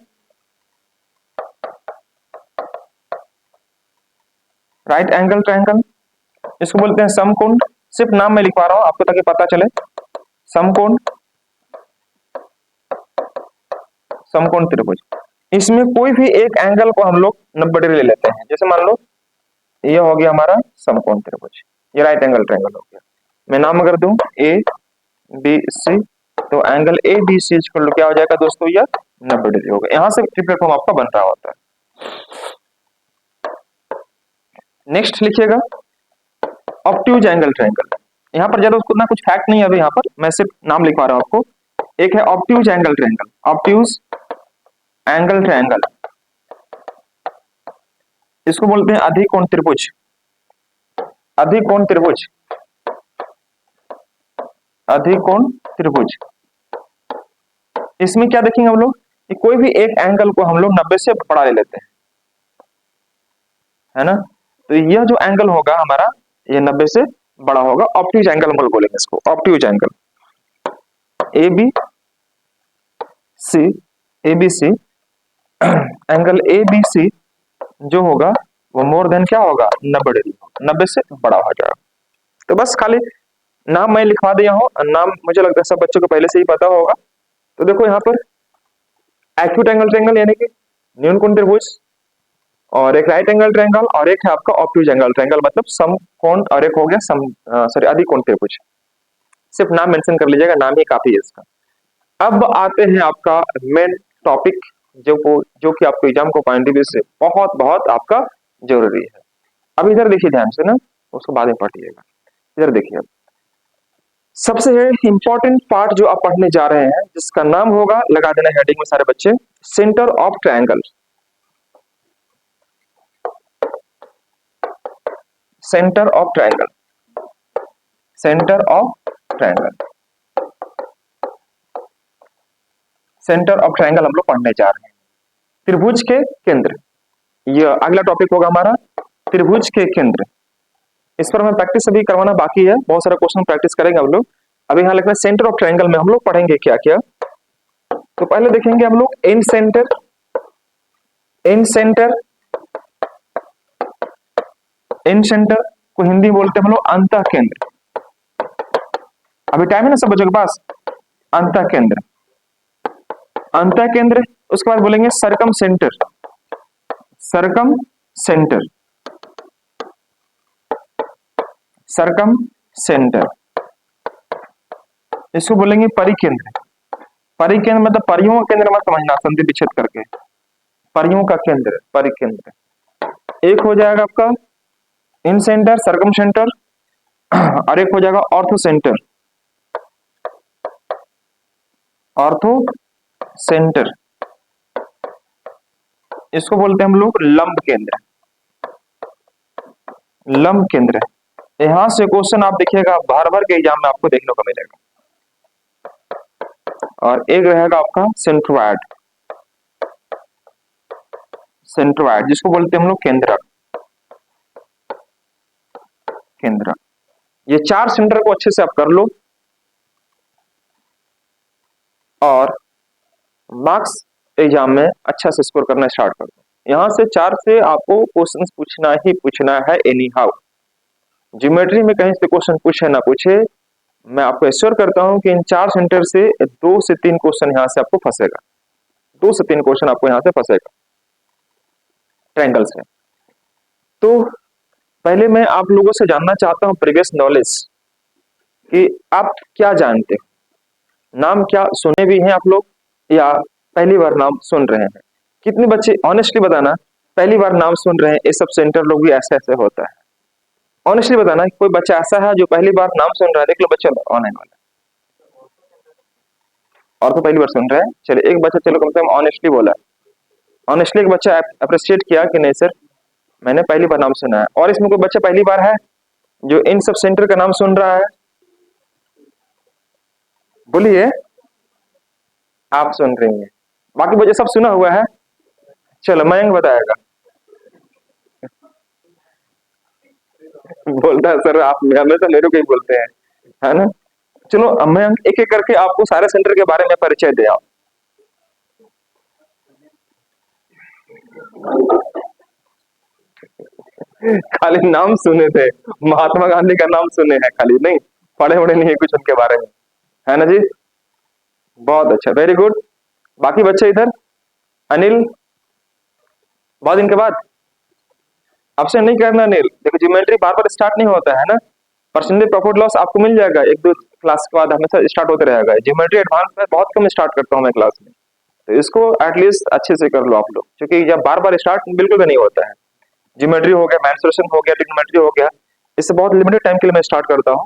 right angle triangle, इसको बोलते हैं समकोण। सिर्फ नाम मैं लिखवा रहा हूं आपको ताकि पता चले, समकोण, समकोण त्रिभुज। इसमें कोई भी एक एंगल को हम लोग 90 डिग्री ले लेते हैं, जैसे मान लो ये हो गया हमारा समकोण त्रिभुज, ये राइट एंगल ट्रायंगल हो गया। मैं नाम अगर दूं ए बी सी, तो एंगल ए बी सी क्या हो जाएगा दोस्तों, यह 90 डिग्री हो गया। यहां से ट्रिपलेट फॉर्म आपका बन रहा होता है। नेक्स्ट लिखिएगा ऑब्ट्यूज एंगल ट्रायंगल। यहाँ पर ज्यादा उतना कुछ फैक्ट नहीं है अभी, यहाँ पर मैं सिर्फ नाम लिखवा रहा हूं आपको। एक है obtuse angle triangle, obtuse angle triangle, इसको बोलते हैं अधिकोण त्रिभुज, अधिकोण त्रिभुज, अधिकोण त्रिभुज। इसमें क्या देखेंगे हम लोग कि कोई भी एक एंगल को हम लोग 90 से बड़ा ले लेते हैं, है ना। तो यह जो एंगल होगा हमारा ये 90 से बड़ा होगा, ऑब्ट्यूज एंगल हम लोग बोलेंगे इसको, obtuse angle. A B C, A B C, angle A B C जो होगा वो मोर देन क्या होगा 90 डिग्री, 90 से बड़ा हो जाएगा। तो बस खाली नाम मैं लिखवा दिया हूं, नाम मुझे लगता है सब बच्चों को पहले से ही पता होगा। तो देखो यहाँ पर एक्यूट एंगल ट्रायंगल यानी कि न्यून कोण त्रिभुज, और एक राइट एंगल ट्रायंगल, और एक है आपका ऑब्ट्यूज एंगल ट्रायंगल मतलब समकोण, और एक हो गया सॉरी अधिकोण त्रिभुज। सिर्फ नाम मेंशन कर लीजिएगा, नाम ही काफी है इसका। अब आते हैं आपका मेन टॉपिक, जो कि आपको एग्जाम को पॉइंट ऑफ व्यू से बहुत बहुत आपका जरूरी है। अब इधर देखिए ध्यान से ना, उसको बाद में पढ़िएगा। इधर देखिए, सबसे इंपॉर्टेंट पार्ट जो आप पढ़ने जा रहे हैं, जिसका नाम होगा, लगा देना हेडिंग में सारे बच्चे, centre of triangle, centre of triangle, centre of triangle, centre of triangle हम लोग पढ़ने जा रहे हैं। त्रिभुज के केंद्र, यह अगला टॉपिक होगा हमारा, त्रिभुज के केंद्र। इस पर हमें प्रैक्टिस अभी करवाना बाकी है, बहुत सारा क्वेश्चन प्रैक्टिस करेंगे हम लोग। अभी यहाँ लिखना सेंटर ऑफ ट्रायंगल में हम लोग पढ़ेंगे क्या क्या। तो पहले देखेंगे हम लोग इन सेंटर, इन सेंटर, इन सेंटर को हिंदी बोलते हैं हम लोग अंतः केंद्र। अभी टाइम है ना सब बच्चों के पास, अंतः केंद्र, अंतः केंद्र। उसके बाद बोलेंगे सरकम सेंटर, सरकम सेंटर, सरकम सेंटर। इसको बोलेंगे परिकेंद्र, परिकेंद्र मतलब परियों का केंद्र मत समझना संधि विच्छेद करके, परियों का केंद्र, परिकेंद्र। एक हो जाएगा आपका इन सेंटर, सरकम सेंटर, और एक हो जाएगा ऑर्थो सेंटर, ऑर्थो सेंटर। इसको बोलते हैं हम लोग लंब केंद्र, लंब केंद्र। यहां से क्वेश्चन आप देखिएगा बार बार के एग्जाम में आपको देखने को मिलेगा। और एक रहेगा आपका सेंट्रोइड, सेंट्रोइड, जिसको बोलते हैं हम लोग केंद्रक। केंद्रक, ये 4 सेंटर को अच्छे से आप कर लो और मार्क्स एग्जाम में अच्छा से स्कोर करना स्टार्ट कर दो। यहां से 4 से आपको क्वेश्चंस पूछना ही पूछना है एनी हाउ। ज्योमेट्री में कहीं से क्वेश्चन पूछे ना पूछे, मैं आपको एश्योर करता हूं कि इन 4 सेंटर से 2 से 3 क्वेश्चन यहां से आपको फंसेगा। 2 से 3 क्वेश्चन आपको यहां से फंसेगा ट्रायंगल से। तो पहले मैं आप लोगों से जानना चाहता हूं प्रीवियस नॉलेज, कि आप क्या जानते हो, नाम क्या सुने भी हैं आप लोग या पहली बार नाम सुन रहे हैं? कितने बच्चे ऑनेस्टली बताना पहली बार नाम सुन रहे हैं, ये सब सेंटर लोग भी ऐसे ऐसे होता है? ऑनेस्टली बताना कोई बच्चा ऐसा है जो पहली बार नाम सुन रहा है? देख लो बच्चा ऑनलाइन वाला, और तो पहली बार सुन रहे हैं। चलिए एक बच्चा चलो कम से कम ऑनेस्टली बोला, ऑनेस्टली एक बच्चा अप्रिशिएट किया कि नहीं सर मैंने पहली बार नाम सुना है। और इसमें कोई बच्चा पहली बार है जो इन सब सेंटर का नाम सुन रहा है? बोलिए, आप सुन रही हैं, बाकी बच्चे सब सुना हुआ है। चलो मयंक बताएगा। बोलता है सर आप हमेशा मेरे को ही बोलते हैं, है ना? चलो अब मैं एक एक करके आपको सारे सेंटर के बारे में परिचय दे आओ। खाली नाम सुने थे, महात्मा गांधी का नाम सुने हैं खाली, नहीं पढ़े उड़े नहीं है कुछ उनके बारे में, है ना जी? बहुत अच्छा, वेरी गुड। बाकी बच्चे इधर, अनिल, बहुत दिन के बाद आपसे नहीं करना अनिल। देखो ज्योमेट्री बार बार स्टार्ट नहीं होता है ना, परसेंटेज प्रॉफिट लॉस आपको मिल जाएगा 1-2 क्लास के बाद, हमेशा स्टार्ट होते रहेगा। ज्योमेट्री एडवांस में बहुत कम स्टार्ट करता हूँ मैं क्लास में, तो इसको एटलीस्ट अच्छे से कर लो आप लोग, क्योंकि जब बार बार स्टार्ट बिल्कुल भी नहीं होता है। ज्योमेट्री हो गया, मेंसुरेशन हो गया, ट्रिग्नोमेट्री हो गया, इससे बहुत लिमिटेड टाइम के लिए मैं स्टार्ट करता हूँ,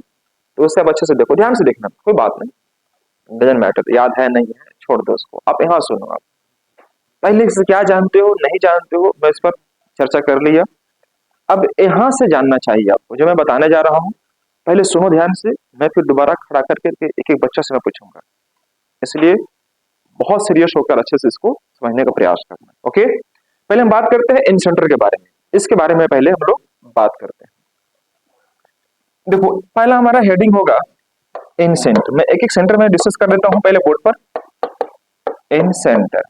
तो उससे आप अच्छे से देखो, ध्यान से देखना, कोई बात नहीं, डजंट मैटर याद है नहीं है छोड़ दो उसको, आप यहाँ सुनो। आप पहले से क्या जानते हो नहीं जानते हो मैं इस पर चर्चा कर लिया, अब यहाँ से जानना चाहिए आपको जो मैं बताने जा रहा हूँ। पहले सुनो ध्यान से, मैं फिर दोबारा खड़ा करके एक एक बच्चा से मैं पूछूंगा, इसलिए बहुत सीरियस होकर अच्छे से इसको समझने का प्रयास करना। ओके, पहले हम बात करते हैं इन सेंटर के बारे में, इसके बारे में पहले हम लोग बात करते हैं। देखो पहला हमारा हेडिंग होगा इन सेंटर, मैं एक एक सेंटर में डिस्कस कर लेता हूं पहले बोर्ड पर, इन सेंटर,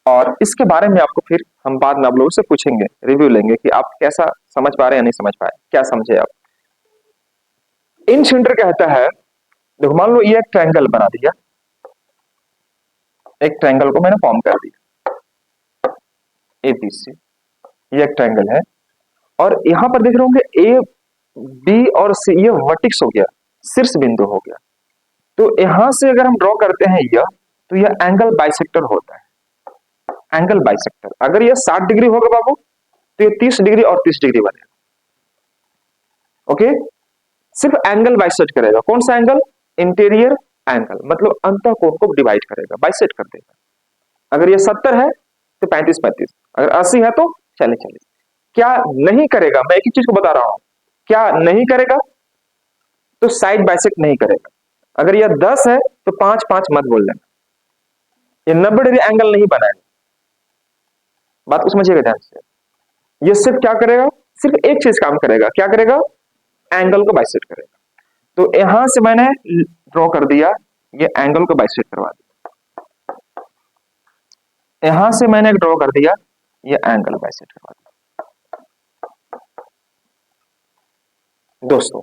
और इसके बारे में आपको फिर हम बाद में आप लोगों से पूछेंगे, रिव्यू लेंगे कि आप कैसा समझ पा रहे हैं या नहीं समझ पाए, क्या समझे आप। इन सेंटर कहता है, देखो मान लो ये एक ट्रायंगल बना दिया, एक ट्रायंगल को मैंने फॉर्म कर दिया एबीसी, ये एक ट्रायंगल है, और यहां पर देख रहे होंगे ए बी और सी, ये वर्टिक्स हो गया, शीर्ष बिंदु हो गया। तो यहां से अगर हम ड्रॉ करते हैं यह, तो यह एंगल बाइसेक्टर होता है, एंगल बाइसेक्टर। अगर यह 60 डिग्री होगा बाबू, तो ये 30 डिग्री और 30 डिग्री बनेगा। ओके, सिर्फ एंगल बाइसेक्ट करेगा, कौन सा एंगल? इंटीरियर एंगल, मतलब अंतःकोण को डिवाइड करेगा, बाइसेक्ट कर देगा। अगर ये 70 है तो 35-35, अगर 80 है तो 40-40। क्या नहीं करेगा, मैं एक ही चीज को बता रहा हूं, क्या नहीं करेगा? तो साइड बाइसेक्ट नहीं करेगा। अगर यह 10 है तो 5-5 मत बोल देना, ये 90 डिग्री एंगल नहीं बनाएगा, बात को समझिएगा ध्यान से। ये सिर्फ क्या करेगा, सिर्फ एक चीज काम करेगा, क्या करेगा? एंगल को बाइसेक्ट करेगा। तो यहां से मैंने ड्रॉ कर दिया, ये एंगल को बाइसेक्ट करवा दिया, यहां से मैंने ड्रॉ कर दिया, ये एंगल बाइसेक्ट करवा दिया। दोस्तों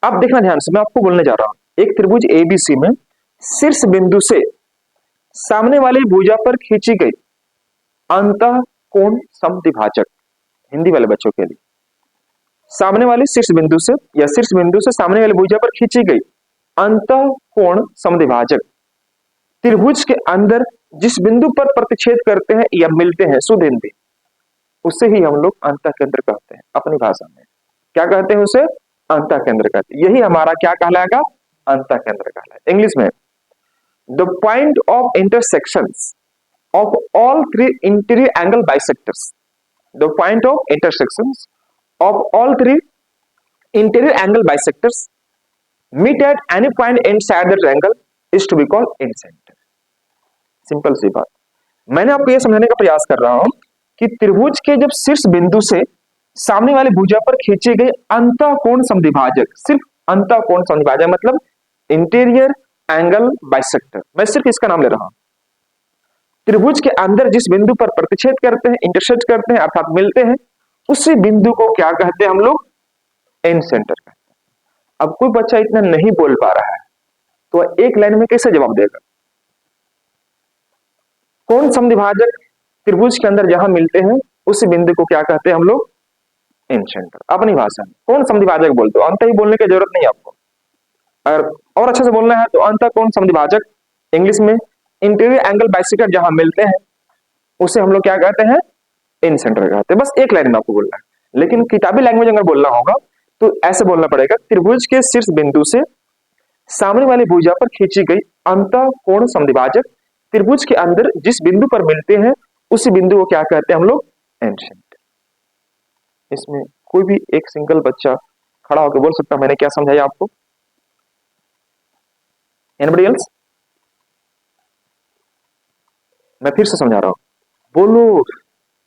अब देखना ध्यान से, मैं आपको बोलने जा रहा हूं, एक त्रिभुज एबीसी में शीर्ष बिंदु से सामने वाली भुजा पर खींची गई अंतःकोण समद्विभाजक, हिंदी वाले बच्चों के लिए, सामने वाले शीर्ष बिंदु से या शीर्ष बिंदु से सामने वाली भुजा पर खींची गई अंतःकोण समद्विभाजक त्रिभुज के अंदर जिस बिंदु पर प्रतिच्छेद करते हैं या मिलते हैं शुद्ध हिंदी, उससे ही हम लोग अंतःकेंद्र कहते हैं अपनी भाषा में। क्या कहते हैं उसे? अंतःकेंद्र कहते हैं। यही हमारा क्या कहलाएगा? अंतःकेंद्र कहलाएगा। इंग्लिश में the point of intersections of all three interior angle bisectors, the point of intersections of all three interior angle bisectors meet at any point inside the triangle is to be called incenter. Simple सी बात। मैंने आपको यह समझाने का प्रयास कर रहा हूं कि त्रिभुज के जब शीर्ष बिंदु से सामने वाली भुजा पर खींचे गए अंतःकोण समद्विभाजक, सिर्फ अंतःकोण समद्विभाजक मतलब इंटीरियर एंगल बाइसेक्टर, मैं सिर्फ इसका नाम ले रहा हूं। त्रिभुज के अंदर जिस बिंदु पर प्रतिच्छेद करते हैं, इंटरसेक्ट करते हैं अर्थात मिलते हैं, उसी बिंदु को क्या कहते हैं हम लोग? एंड सेंटर कहते हैं। अब कोई बच्चा इतना नहीं बोल पा रहा है तो एक लाइन में कैसे जवाब देगा? कौन समद्विभाजक त्रिभुज के अंदर जहां मिलते हैं उसी बिंदु को क्या कहते हैं हम लोग? And centre. अपनी भाषा में कौन समद्विभाजक बोलते हो, अंत ही बोलने की जरूरत नहीं आपको। अगर और अच्छे से बोलना है तो अंत कौन समद्विभाजक, इंग्लिश में इंटीरियर एंगल बाइसेक्टर जहां मिलते हैं उसे हम लोग क्या कहते हैं? इन सेंटर कहते हैं। बस एक लाइन में आपको बोलना है, लेकिन किताबी लैंग्वेज अगर बोलना होगा तो ऐसे बोलना पड़ेगा, त्रिभुज के शीर्ष बिंदु से सामने वाली भुजा पर खींची गई अंतःकोण समद्विभाजक त्रिभुज के अंदर जिस बिंदु पर मिलते हैं उसी बिंदु को क्या कहते हैं हम लोग? And centre. इसमें कोई भी एक सिंगल बच्चा खड़ा होकर बोल सकता मैंने क्या समझाया आपको? Anybody else? मैं फिर से समझा रहा हूं, बोलो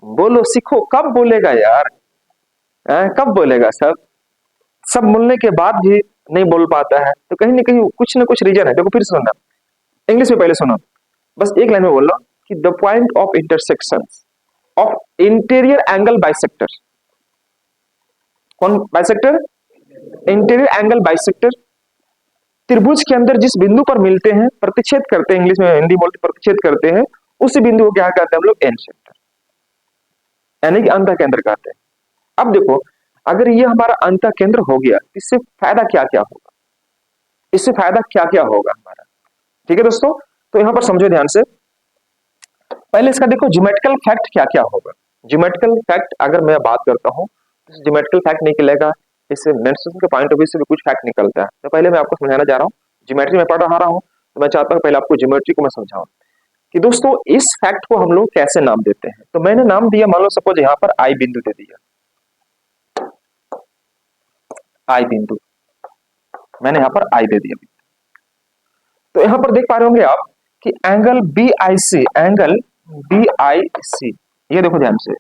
बोलो, सीखो। कब बोलेगा यार? कब बोलेगा? सब बोलने के बाद भी नहीं बोल पाता है तो कहीं ना कुछ रीजन है। देखो फिर सुनना, इंग्लिश में पहले सुनो, बस एक लाइन में बोल रहा कि the point of intersection of interior angle bisector. कौन बाइसेक्टर? इंटीरियर एंगल बाइसेक्टर त्रिभुज के अंदर जिस बिंदु पर मिलते हैं, प्रतिच्छेद करते हैं, इंग्लिश में हिंदी बोलते प्रतिच्छेद करते हैं, उसी बिंदु को क्या कहते हैं हम लोग? एंड सेंटर, यानी कि अंतः केंद्र कहते हैं। अब देखो, अगर ये हमारा अंतः केंद्र हो गया, इससे फायदा क्या क्या होगा? इससे फायदा क्या क्या होगा हमारा? ठीक है दोस्तों, तो यहां पर समझो ध्यान से। पहले इसका देखो ज्योमेट्रिकल फैक्ट क्या क्या होगा। ज्योमेट्रिकल फैक्ट अगर मैं बात करता हूं तो ज्योमेट्रिकल फैक्ट निकलेगा, इससे मेंस्ट्रुएशन के पॉइंट ऑफ व्यू से भी कुछ फैक्ट निकलता है। तो पहले मैं आपको समझाना जा रहा हूं, ज्योमेट्री में पढ़ रहा हूं तो मैं चाहता हूं पहले आपको ज्योमेट्री को मैं समझाऊं कि दोस्तों इस फैक्ट को हम लोग कैसे नाम देते हैं। तो मैंने नाम दिया, मान लो सपोज यहां पर आई बिंदु दे दिया, आई बिंदु, मैंने यहां पर आई दे दिया। तो यहां पर देख पा रहे होंगे आप कि angle B I C, angle B I C, ये देखो ध्यान से,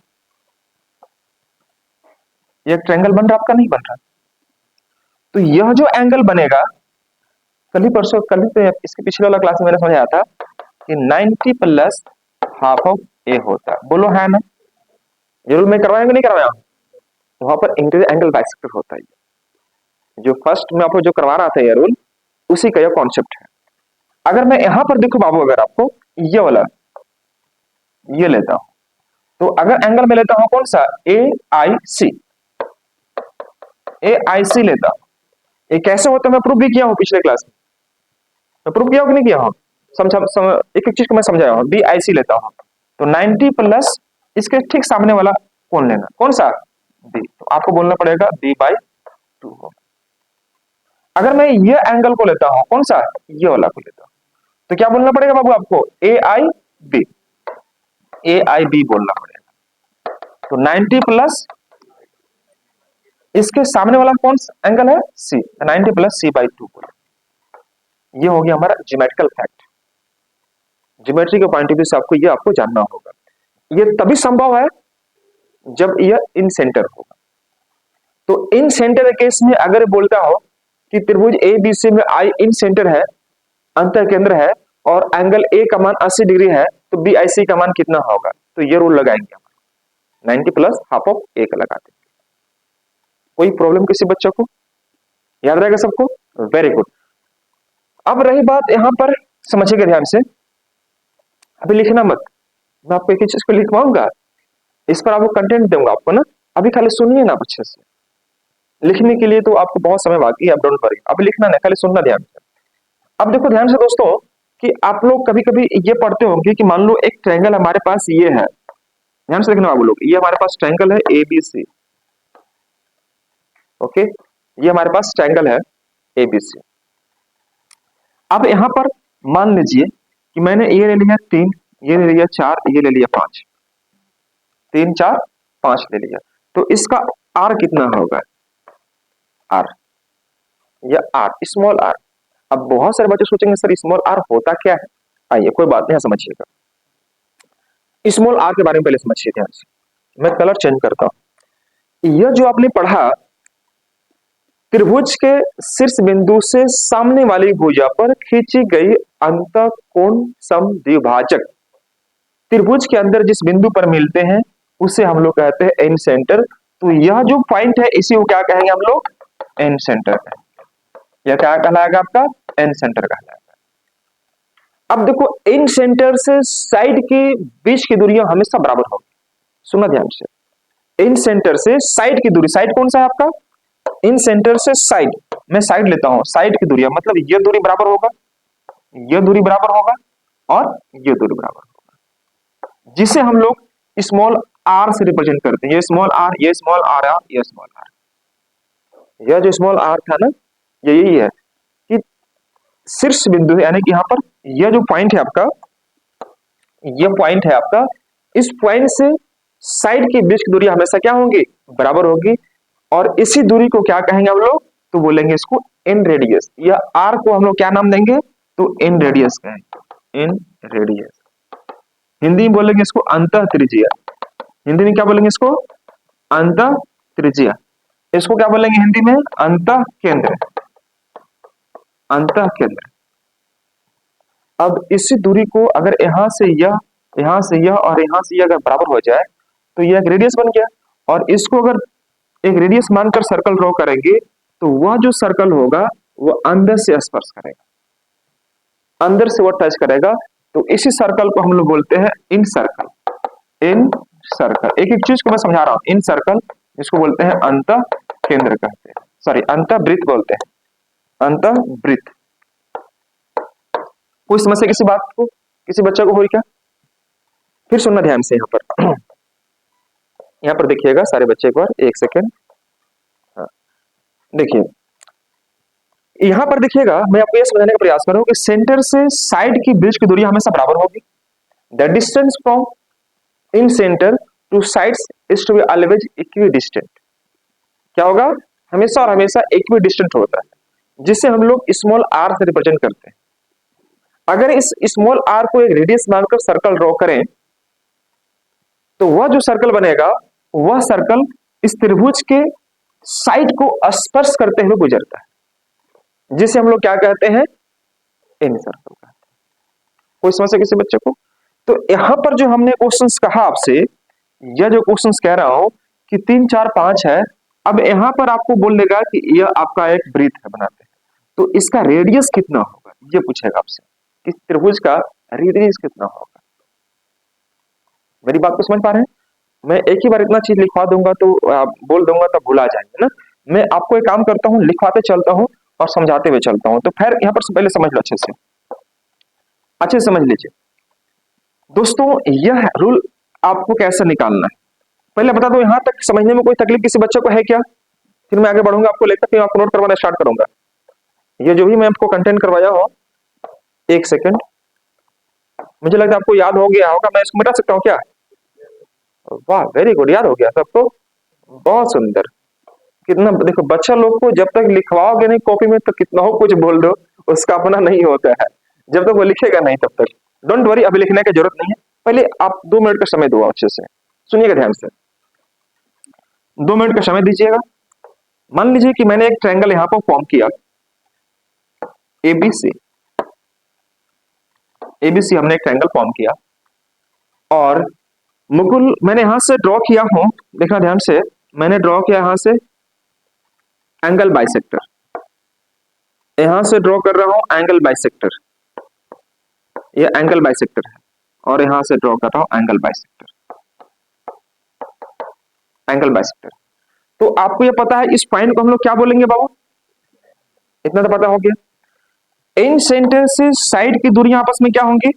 ये ट्रायंगल बन रहा आपका? नहीं बन रहा। तो यह जो एंगल बनेगा, कल ही परसों, कल ही तो इसके पिछले वाला क्लास में मैंने समझाया था कि 90 प्लस हाफ ऑफ ए होता है। बोलो है ना? ये रूल मैं करवाया कि नहीं करवाया? वहां पर इंटीरियर एंगल बाइसेक्टर होता है। जो फर्स्ट में आपको जो करवा रहा था ये रूल, उसी का यह कॉन्सेप्ट है। अगर मैं यहां पर देखो बाबू, अगर आपको ये वाला ये लेता हूं, तो अगर एंगल में लेता हूं कौन सा? ए आई सी, ए आई सी लेता हूं। ये कैसे होता है मैं प्रूव भी किया हूं पिछले क्लास में। मैं प्रूव किया हूं कि नहीं किया हूं? एक एक चीज को मैं समझाया हूं। बी आई सी लेता हूं तो 90 प्लस इसके ठीक सामने वाला कौन लेना? कौन सा? बी। तो आपको बोलना पड़ेगा बी बाई 2। अगर मैं ये एंगल को लेता हूं, कौन सा? ये वाला को लेता हूं, तो क्या बोलना पड़ेगा बाबू आपको? ए आई बी, ए आई बी बोलना पड़ेगा। तो 90 प्लस इसके सामने वाला कौन सा एंगल है? सी, 90 प्लस सी बाई 2। ये हो गया हमारा ज्योमेट्रिकल फैक्ट। ज्योमेट्री के पॉइंट ऑफ व्यू से आपको ये आपको जानना होगा। ये तभी संभव है जब यह इन सेंटर होगा। तो इन सेंटर के केस में अगर बोलता हो कि त्रिभुज ए बी सी में आई इन सेंटर है, अंतर केंद्र है, और एंगल ए का मान 80 डिग्री है, तो बी आई सी का मान कितना होगा? तो ये रूल लगाएंगे हम, 90 प्लस हाफ ऑफ ए का लगा देंगे। कोई प्रॉब्लम किसी बच्चों को? याद रहेगा सबको? Very good. अब रही बात यहां पर, समझिएगा ध्यान से, अभी लिखना मत, मैं आपको एक ही चीज को लिखवाऊंगा, इस पर आपको कंटेंट दूंगा आपको ना, अभी खाली सुनिए ना अच्छे से। लिखने के लिए तो आपको बहुत समय बाकी है, अब डोंट वरी, अभी लिखना नहीं, खाली सुनना ध्यान से। अब देखो ध्यान से दोस्तों कि आप लोग कभी कभी ये पढ़ते होंगे कि मान लो एक ट्रायंगल हमारे पास ये है, ध्यान से देखना बाबू लोग, ये हमारे पास ट्रायंगल है ए बी सी, ओके, ये हमारे पास ट्रायंगल है ए बी सी। अब यहां पर मान लीजिए कि मैंने ये ले लिया 3, ये ले लिया 4, ये ले लिया 5, 3 4 5 ले लिया, तो इसका आर कितना होगा? आर, या आर स्मॉल आर। अब बहुत सारे बच्चे सोचेंगे सर स्मॉल आर होता क्या है? आइए कोई बात नहीं, समझिएगा। स्मॉल आर के बारे में पहले समझिए ध्यान से। मैं कलर चेंज करता हूं। यह जो आपने पढ़ा, त्रिभुज के शीर्ष बिंदु से सामने वाली भुजा पर खींची गई अंतःकोण सम द्विभाजक त्रिभुज के अंदर जिस बिंदु पर मिलते हैं उसे हम लोग कहते हैं एंड सेंटर। तो यह जो पॉइंट है इसी को क्या कहेंगे हम लोग? एंड सेंटर कहेंगे। यह क्या कहलाएगा? आपका एंड सेंटर कहलाएगा। अब देखो, एंड सेंटर से साइड के बीच की दूरी हमेशा बराबर होगी। सुना ध्यान से, एंड सेंटर से साइड की दूरी, साइड कौन सा है आपका? इन सेंटर से साइड, मैं साइड लेता हूं, साइड की दूरी मतलब ये दूरी बराबर होगा, ये दूरी बराबर होगा और ये दूरी बराबर होगा, जिसे हम लोग स्मॉल आर से रिप्रेजेंट करते हैं। ये स्मॉल आर, ये स्मॉल आर, ये स्मॉल आर। यह जो स्मॉल आर था ना, ये यही है कि शीर्ष बिंदु है, यानी कि यहां पर यह जो पॉइंट है आपका, यह पॉइंट है आपका, इस पॉइंट से साइड के बीच की दूरी हमेशा क्या होगी? बराबर होगी। और इसी दूरी को क्या कहेंगे हम लोग? तो बोलेंगे इसको एन रेडियस। या आर को हम लोग क्या नाम देंगे? तो एन रेडियस कहेंगे, एन रेडियस। हिंदी में बोलेंगे इसको अंतः त्रिज्या। हिंदी में क्या बोलेंगे इसको? अंतः त्रिज्या। इसको क्या बोलेंगे हिंदी में? अंतः केंद्र, अंतः केंद्र। अब इसी दूरी को अगर यहां से यह और यहां से यह अगर बराबर हो जाए तो यह एक रेडियस बन गया। और इसको अगर एक रेडियस मानकर सर्कल ड्रॉ करेंगे तो वह जो सर्कल होगा वह अंदर से स्पर्श करेगा, अंदर से वह टच करेगा। तो इसी सर्कल को हम लोग बोलते हैं इन सर्कल। इन सर्कल, एक एक चीज को मैं समझा रहा हूं। इन सर्कल, इसको बोलते हैं अंतः केंद्र कहते हैं, सॉरी अंतः वृत्त बोलते हैं, अंतः वृत्त। कोई समस्या किसी बात को, किसी बच्चे को हो क्या? फिर सुनना ध्यान से। यहाँ पर यहाँ पर देखिएगा सारे बच्चे, एक बार, एक सेकेंड। हाँ, देखिए यहां पर देखिएगा, मैं आपको यह समझाने का प्रयास कर रहा हूं कि सेंटर से साइड की बीच की दूरी हमेशा बराबर होगी। The distance from incentre to sides is to be always equidistant. क्या होगा? हमेशा और हमेशा इक्वी डिस्टेंट होता है, जिसे हम लोग स्मॉल आर से रिप्रेजेंट करते हैं। अगर इस स्मॉल आर को एक रेडियस मानकर सर्कल ड्रॉ करें तो वह जो सर्कल बनेगा वह सर्कल इस त्रिभुज के साइड को स्पर्श करते हुए गुजरता है, जिसे हम लोग क्या कहते हैं? इन सर्कल कहते हैं। कोई समस्या किसी बच्चे को? तो यहां पर जो हमने क्वेश्चंस कहा आपसे, यह जो क्वेश्चंस कह रहा हूं कि 3 4 5 है, अब यहां पर आपको बोल देगा कि यह आपका एक वृत्त है बनाते हैं, तो इसका रेडियस कितना होगा, ये पूछेगा आपसे कि त्रिभुज का रेडियस कितना होगा। मेरी बात को समझ पा रहे हैं? मैं एक ही बार इतना चीज लिखवा दूंगा तो बोल दूंगा तो भुला जाएंगे ना। मैं आपको एक काम करता हूं, लिखवाते चलता हूं और समझाते हुए चलता हूं। तो फिर यहां पर पहले समझ लो, अच्छे से समझ लीजिए दोस्तों। यह रूल आपको कैसे निकालना है पहले बता दो। यहां तक समझने में कोई तकलीफ किसी बच्चे को है क्या? फिर मैं आगे बढ़ूंगा, आपको लेकर फिर आपको नोट करवाना स्टार्ट करूंगा। ये जो भी मैं आपको कंटेंट करवाया हो, एक सेकेंड, मुझे लगता है आपको याद हो गया होगा। मैं इसको मिटा सकता हूँ क्या? वाह, वेरी गुड, याद हो गया सबको, बहुत सुंदर। कितना देखो, बच्चा लोग को जब तक लिखवाओगे नहीं कॉपी में तो कितना हो कुछ बोल दो, उसका अपना नहीं होता है। जब तक वो लिखेगा नहीं तब तक डोंट वरी, अभी लिखने की जरूरत नहीं है। पहले आप 2 मिनट का समय दो, अच्छे से सुनिएगा ध्यान से। 2 मिनट का समय दीजिएगा। मान लीजिए कि मैंने एक ट्रायंगल यहां पर फॉर्म किया, एबीसी। एबीसी हमने एक ट्रायंगल फॉर्म किया और मुकुल मैंने यहां से ड्रॉ किया हूं, देखना ध्यान से, मैंने ड्रॉ किया यहां से एंगल बाइसेक्टर, यहां से ड्रॉ कर रहा हूं एंगल बाइसेक्टर, ये एंगल बाइसेक्टर है, और यहां से ड्रॉ कर रहा हूं एंगल बाइसेक्टर, एंगल बाइसेक्टर। तो आपको ये पता है इस पॉइंट को हम लोग क्या बोलेंगे बाबू? इतना तो पता हो गया। इन सेंटर से साइड की दूरी आपस में क्या होंगी?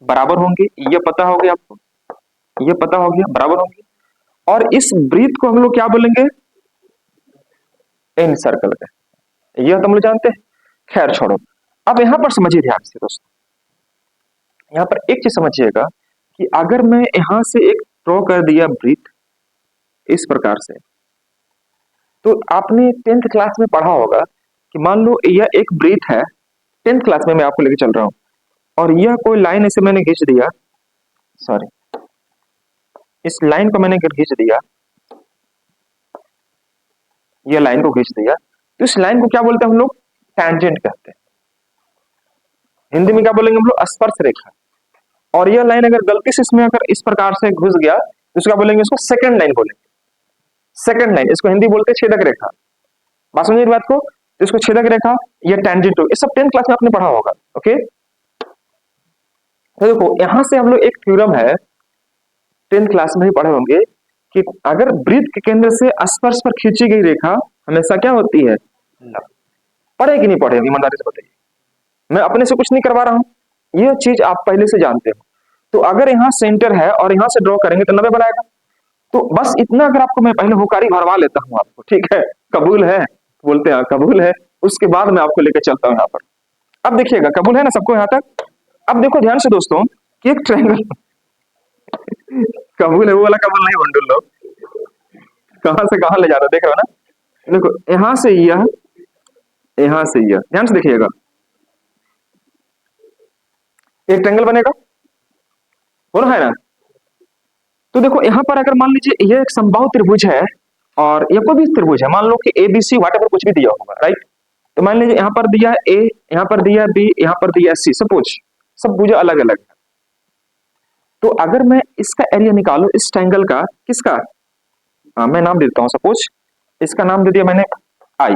बराबर होंगी, ये पता हो गया आपको, ये पता हो गया, बराबर होंगी। और इस वृत्त को हम लोग क्या बोलेंगे? इन सर्कल का, यह तो हम लोग जानते हैं। खैर छोड़ो, अब यहां पर समझिए ध्यान से दोस्तों, यहां पर एक चीज समझिएगा कि अगर मैं यहां से एक ड्रॉ कर दिया वृत्त इस प्रकार से, तो आपने 10th क्लास में पढ़ा होगा कि मान लो यह एक वृत्त है, 10th क्लास में मैं आपको लेके चल रहा हूं, और यह कोई लाइन ऐसे मैंने खींच दिया, सॉरी, इस लाइन को मैंने अगर खींच दिया, ये लाइन को खींच दिया, तो इस लाइन को क्या बोलते हैं हम लोग? टैंजेंट कहते हैं। हिंदी में क्या बोलेंगे हम लोग? स्पर्श रेखा। और यह लाइन अगर गलती से इसमें अगर इस प्रकार से घुस गया तो इसका बोलेंगे, इसको सेकंड लाइन बोलेंगे। सेकंड लाइन, इसको हिंदी बोलते हैं छेदक रेखा। बात समझिए बात को, तो इसको छेदक रेखा या टेंजेंट, ये सब 10th क्लास में आपने पढ़ा होगा। ओके, तो देखो यहां से हम लोग एक थ्योरम है 10th क्लास में ही पढ़े होंगे कि अगर वृत्त के केंद्र से स्पर्श पर खींची गई रेखा हमेशा क्या होती है? पढ़े कि नहीं पढ़े? ईमानदारी से बताइए, मैं अपने से कुछ नहीं करवा रहा हूं, ये चीज आप पहले से जानते हो। तो अगर यहाँ सेंटर है और यहाँ से ड्रॉ करेंगे तो 90 बनाएगा। तो बस इतना अगर आपको मैं पहले होकारी भरवा लेता हूँ आपको, ठीक है? कबूल है? बोलते हैं कबूल है, उसके बाद मैं आपको लेकर चलता हूँ यहाँ पर। अब देखिएगा, कबूल है ना सबको यहाँ तक? अब देखो ध्यान से दोस्तों कि एक ट्रायंगल कबूल है, वो वाला कबूल नहीं बंडल लोग, कहां से कहां ले जा रहा देख रहे हो ना? देखो यहां से यह, यहां से यह, ध्यान से देखिएगा, एक ट्रायंगल बनेगा, बोलो है ना? तो देखो यहाँ पर अगर मान लीजिए यह एक समबाहु त्रिभुज है और यह कोई भी त्रिभुज है, मान लो कि ABC व्हाट एवर कुछ भी दिया होगा, राइट? तो मान लीजिए यहाँ पर दिया है A, यहाँ पर दिया है B, यहाँ पर दिया है C, सपोज सब भुजा अलग अलग है। तो अगर मैं इसका एरिया निकालू इस ट्रायंगल का, किसका? मैं नाम दे देता हूँ, सपोज इसका नाम दे दिया मैंने I,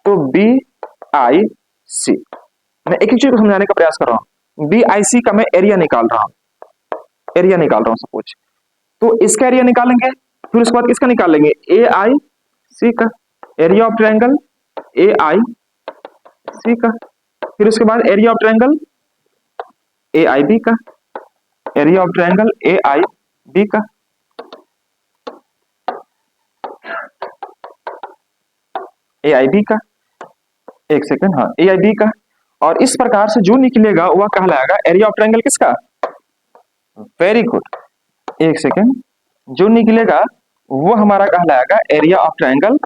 तो BIC, मैं एक ही चीज को समझाने का प्रयास कर रहा हूँ। BIC का मैं एरिया निकाल रहा हूँ, एरिया निकाल रहा हूँ सपोज, तो इसका एरिया निकालेंगे, फिर उसके बाद किसका निकालेंगे? AIC का एरिया ऑफ ट्रायंगल, AIC का, फिर उसके बाद एरिया ऑफ ट्रायंगल AIB का, एरिया ऑफ ट्रायंगल AIB का, AIB का, एक सेकंड, हाँ AIB का, और इस प्रकार से जो निकलेगा वह कहलाएगा एरिया ऑफ ट्रायंगल किसका? वेरी गुड, एक सेकंड, जो निकलेगा वो हमारा कहलाएगा एरिया ऑफ ट्रायंगल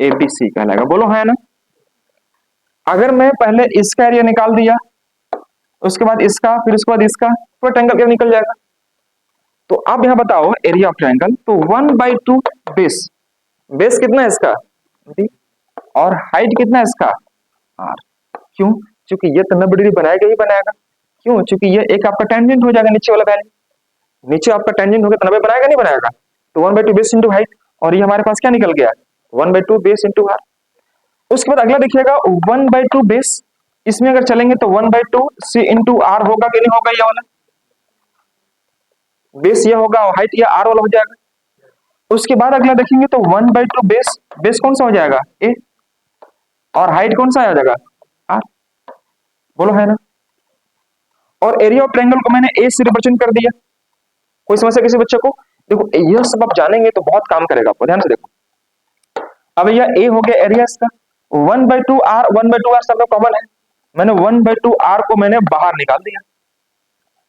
ABC कहलाएगा, बोलो है ना? अगर मैं पहले इसका एरिया निकाल दिया, उसके बाद इसका, फिर उसके बाद इसका, तो ट्रायंगल क्या निकल जाएगा। तो अब यहां बताओ एरिया ऑफ ट्रायंगल, तो 1/2 बेस, बेस कितना है इसका? D, और हाइट कितना है इसका? R। क्यों? क्योंकि ये तो 90 डिग्री बनाएगा ही बनाएगा। क्यों? क्योंकि ये एक आपका टेंजेंट हो जाएगा नीचे वाला वैल्यू, नीचे आपका टेंजेंट होगा तो 90 बनाएगा नहीं बनाएगा? तो 1/2 बेस इंटू हाइट, और ये हमारे पास क्या निकल गया? 1/2 बेस इंटू R। उसके बाद अगला देखिएगा 1/2 बेस, इसमें अगर चलेंगे तो 1/2 C इंटू R होगा कि नहीं होगा? ये वाला बेस ये होगा और हाइट ये R वाला हो जाएगा। उसके बाद अगला देखेंगे तो 1/2 बेस, बेस कौन सा हो जाएगा? A, और हाइट कौन सा आ जाएगा? R, बोलो है ना? और एरिया ऑफ ट्रायंगल को मैंने A से रिप्रेजेंट कर दिया। कोई समस्या किसी बच्चे को? देखो यह सब आप जानेंगे तो बहुत काम करेगा आपको, ध्यान से देखो। अब यह A हो गया एरिया इसका, 1/2 R, 1/2 R सब कॉमन है, मैंने 1/2 R को मैंने बाहर निकाल दिया।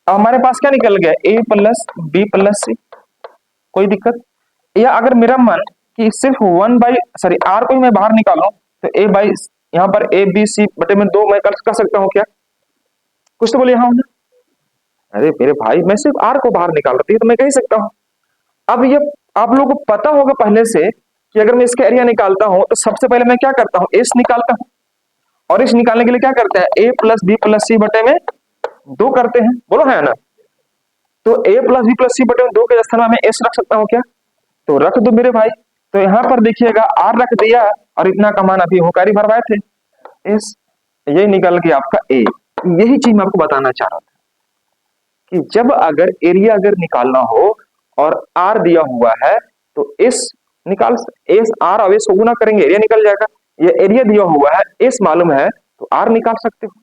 अब हमारे पास क्या निकल गया? A plus B plus C, कोई दिक्कत? या अगर मेरा मन कि सिर्फ R को ही मैं बाहर निकालूं तो A बाई यहाँ पर ABC बटे में 2 मैं कर सकता हूँ क्या? कुछ तो बोलिए हाँ ना? अरे मेरे भाई मैं सिर्फ R को बाहर निकाल रही तो मैं कह सकता हूँ। अब ये आप लोगों को पता होगा पहले से कि अगर मैं इसका एरिया निकालता हूं तो सबसे पहले मैं क्या करता हूं? एस निकालता हूं, और इस निकालने के लिए क्या करते हैं? A plus B plus C बटे में 2 करते हैं, बोलो है ना? तो A plus B plus C बटे में 2 के स्थान में मैं एस रख सकता हूं क्या? तो रख दो मेरे भाई। तो यहाँ पर देखिएगा R रख दिया और इतना का मान अभी होकारी भरवाए थे एस, यही निकल के आपका A। यही चीज मैं आपको बताना चाह रहा था कि जब अगर एरिया अगर निकालना हो और R दिया हुआ है तो एस निकाल, एस R और एस को गुना करेंगे एरिया निकल जाएगा। ये एरिया दिया हुआ है, एस मालूम है तो R निकाल सकते हो।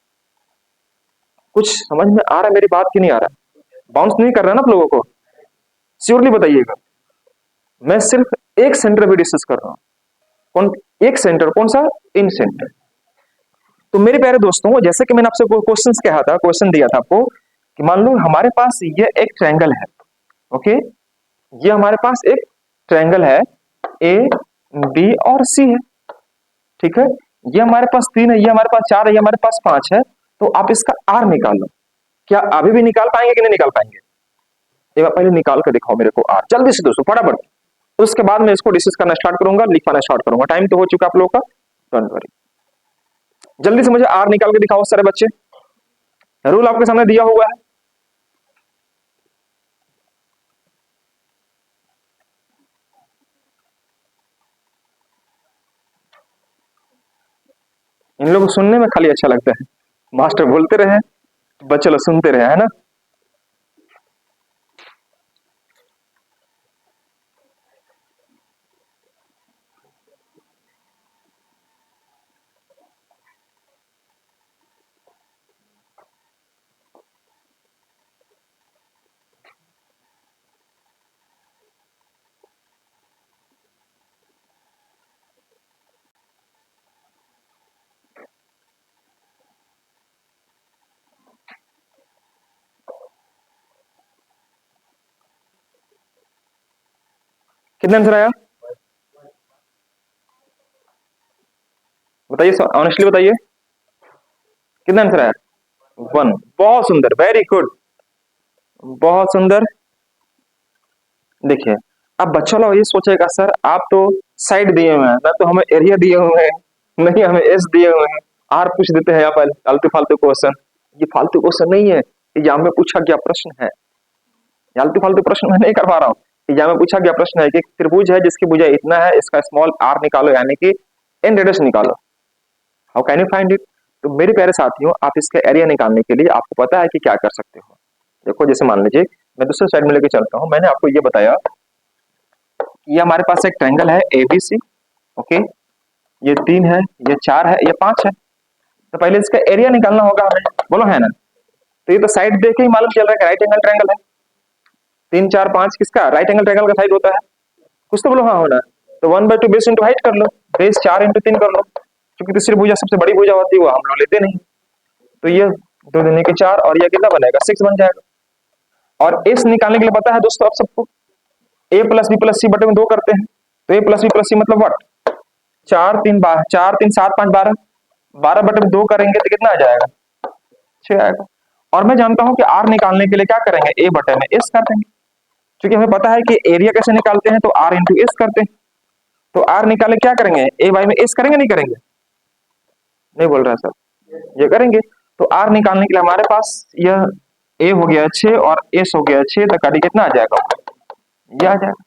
कुछ समझ में आ रहा है मेरी बात की नहीं आ रहा? बाउंस नहीं कर रहा ना आप लोगों को? श्योरली बताइएगा। मैं सिर्फ एक सेंटर भी डिस्कस कर रहा हूं। कौन एक सेंटर? कौन सा? इन सेंटर। तो मेरे प्यारे दोस्तों, जैसे कि मैंने आपसे क्वेश्चंस कहा था, क्वेश्चन दिया था आपको कि मान लो हमारे पास ये एक ट्रायंगल है, ओके, ये हमारे पास एक ट्रायंगल है A, B और C है, ठीक है। ये हमारे पास 3 है, ये हमारे पास 4 है, ये हमारे पास 5 है। तो आप इसका R निकाल लो। क्या अभी भी निकाल पाएंगे कि नहीं निकाल पाएंगे? एक बार पहले निकाल कर दिखाओ मेरे को आर, जल्दी से दोस्तों फटाफट। उसके बाद मैं इसको डिस्कस करना स्टार्ट करूंगा, लिखवाना स्टार्ट करूंगा। टाइम तो हो चुका आप लोगों का, डोंट वरी। जल्दी से मुझे आर निकाल के दिखाओ सारे बच्चे। रूल आपके सामने दिया हुआ है। इन लोगों को सुनने में खाली अच्छा लगता है, मास्टर बोलते रहे बच्चे लोग सुनते रहे, है ना। कितना आंसर आया बताइए, ऑनेस्टली बताइए कितना आंसर आया? 1। बहुत सुंदर, वेरी गुड, बहुत सुंदर। देखिए अब बच्चों लोग ये सोचेगा सर आप तो साइड दिए हुए हैं, ना तो हमें एरिया दिए हुए हैं, नहीं हमें एस दिए हुए हैं, आर पूछ देते हैं यहाँ पर फालतू फालतू क्वेश्चन। ये फालतू क्वेश्चन नहीं है, एग्जाम में पूछा गया प्रश्न है। फालतू फालतू प्रश्न मैं नहीं करवा रहा हूँ, एग्जाम में पूछा गया प्रश्न है कि त्रिभुज है जिसकी भुजा इतना है, इसका स्मॉल आर निकालो, यानी कि एन रेडियस निकालो। How can you find it? तो मेरे प्यारे साथियों, आप इसका एरिया निकालने के लिए आपको पता है कि क्या कर सकते हो। देखो जैसे मान लीजिए मैं दूसरे साइड में लेके चलता हूँ, मैंने आपको ये बताया ये हमारे पास एक ट्रायंगल है एबीसी, ओके, ये 3 है, ये 4 है, ये 5 है। तो पहले इसका एरिया निकालना होगा हमें, बोलो है ना। तो ये तो साइड देख के ही मालूम चल रहा है कि राइट एंगल ट्रायंगल है। 3 4 5 किसका राइट एंगल ट्रायंगल का साइड होता है, कुछ तो बोलो हाँ होना। तो 1/2 बेस इंटू हाइट कर लो, बेस 4 इंटू 3 कर लो, क्योंकि तीसरी भुजा सबसे बड़ी भुजा होती है, वो हम लोग लेते नहीं। तो ये 2 दूनी के 4 और ये कितना बनेगा 6 बन जाएगा। और एस निकालने के लिए पता है दोस्तों आप सबको, ए प्लस बी प्लस सी बटे में 2 करते हैं। तो ए प्लस बी प्लस सी मतलब व्हाट, 4 3 7 5 12, 12 बटे में 2 करेंगे तो कितना आ जाएगा 6 आएगा। और मैं जानता हूं कि आर निकालने के लिए क्या करेंगे, ए बटे में एस कर देंगे, क्योंकि हमें पता है कि एरिया कैसे निकालते हैं, तो आर इंटू एस करते हैं। तो आर निकाले क्या करेंगे, ए बाई में एस करेंगे, नहीं करेंगे? नहीं बोल रहा सर, ये करेंगे। तो आर निकालने के लिए हमारे पास यह ए हो गया 6 और एस हो गया 6, तो कड़ी कितना आ जाएगा, ये आ जाएगा।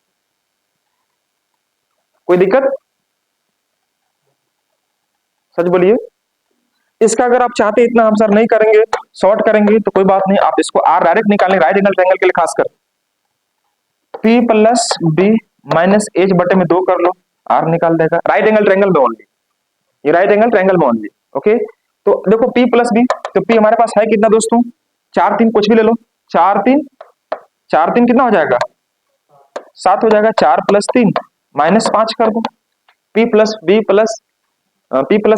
कोई दिक्कत? सच बोलिए। इसका अगर आप चाहते इतना हम सर नहीं करेंगे, शॉर्ट करेंगे, तो कोई बात नहीं, आप इसको आर डायरेक्ट निकालें राइट एंगल ट्रायंगल के लिए खासकर। P plus B minus H बटे में 2 कर लो, आर निकाल देगा राइट एंगल ट्रायंगल में ओनली, ये राइट एंगल ट्रायंगल में ओनली, ओके। तो देखो पी प्लस बी, तो पी हमारे पास है कितना दोस्तों, 4 3 कुछ भी ले लो, 4 3 कितना हो जाएगा 7 हो जाएगा, 4 प्लस 3 माइनस 5 कर दो, P plus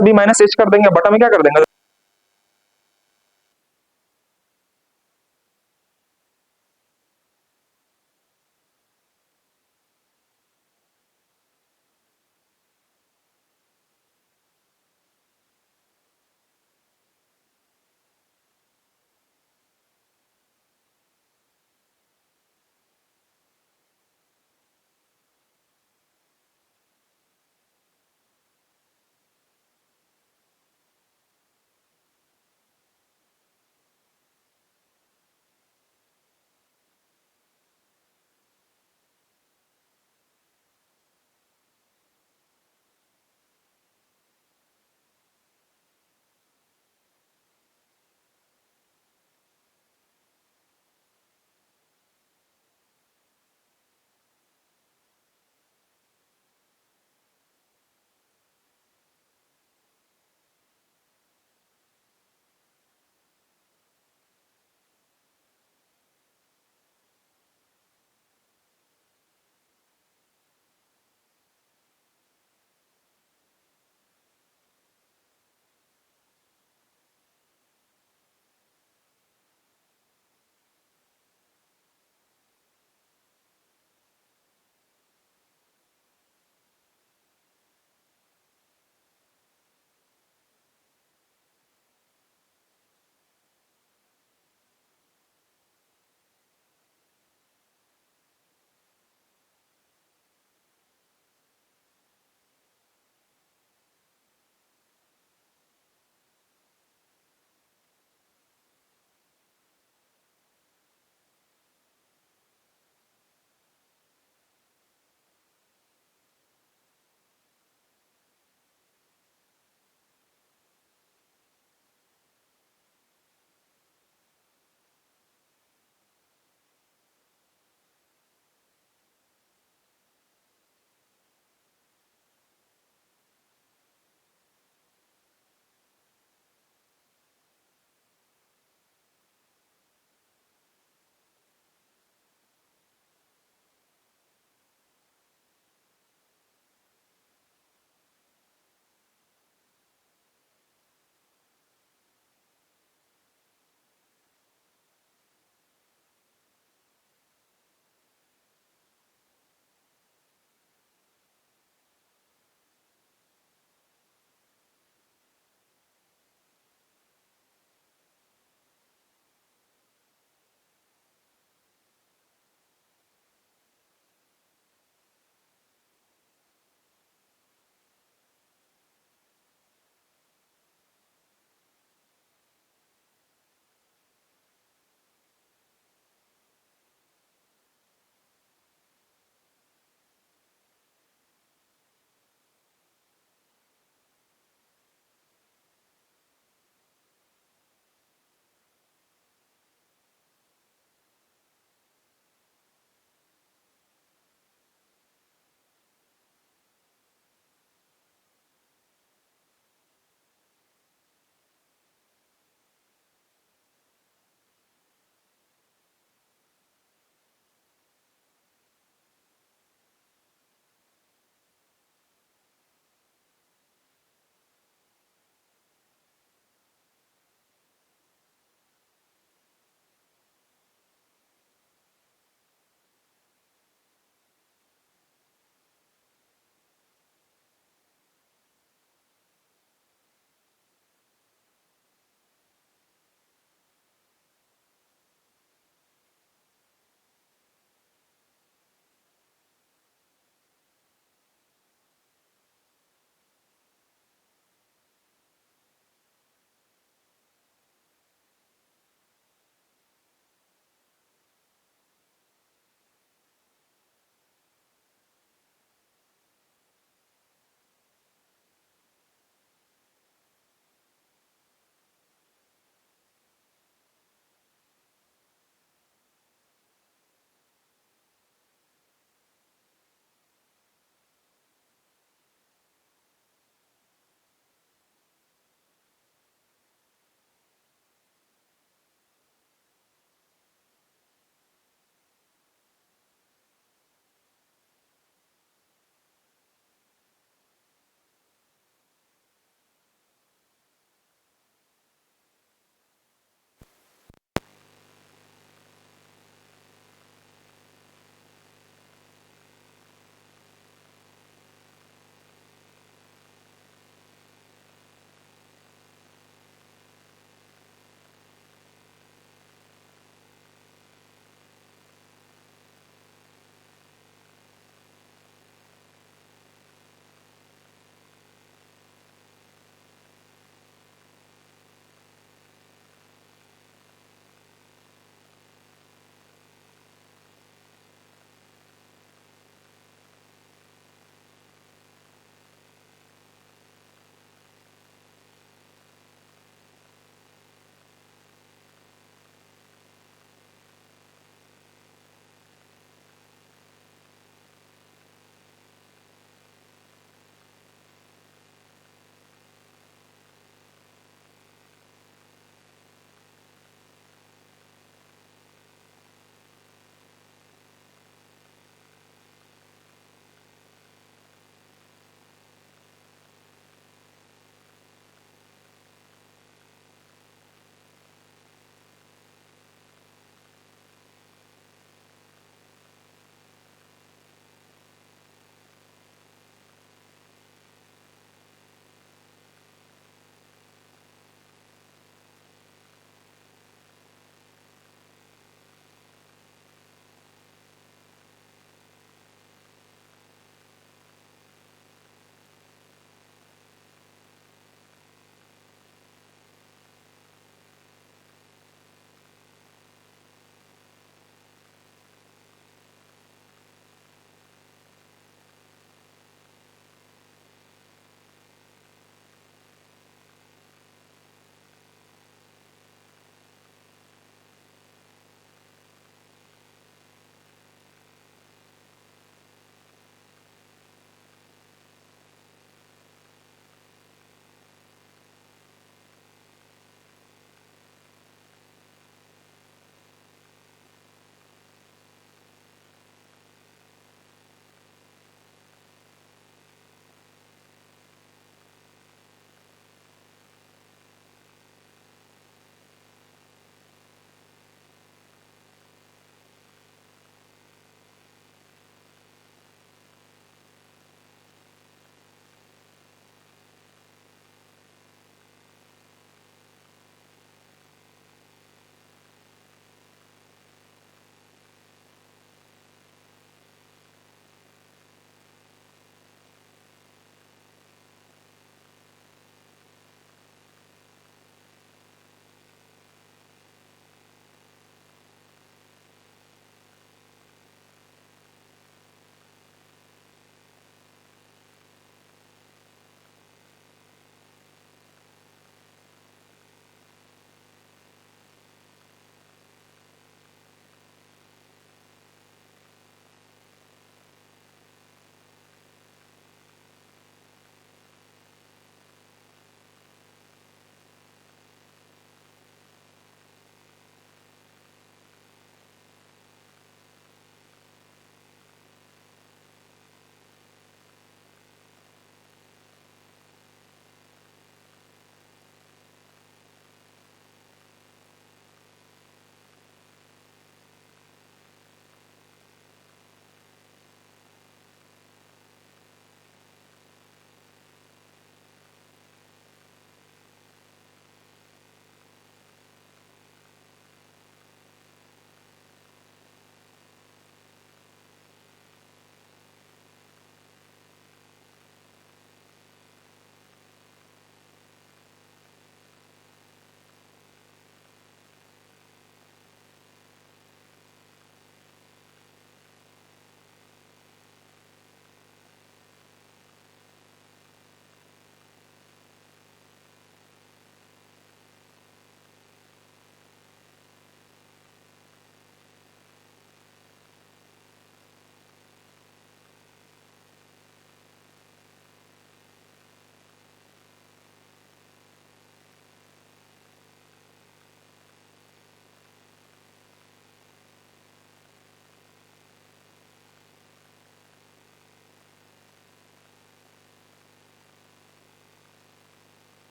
B minus H कर देंगे, बटा में क्या कर देंगे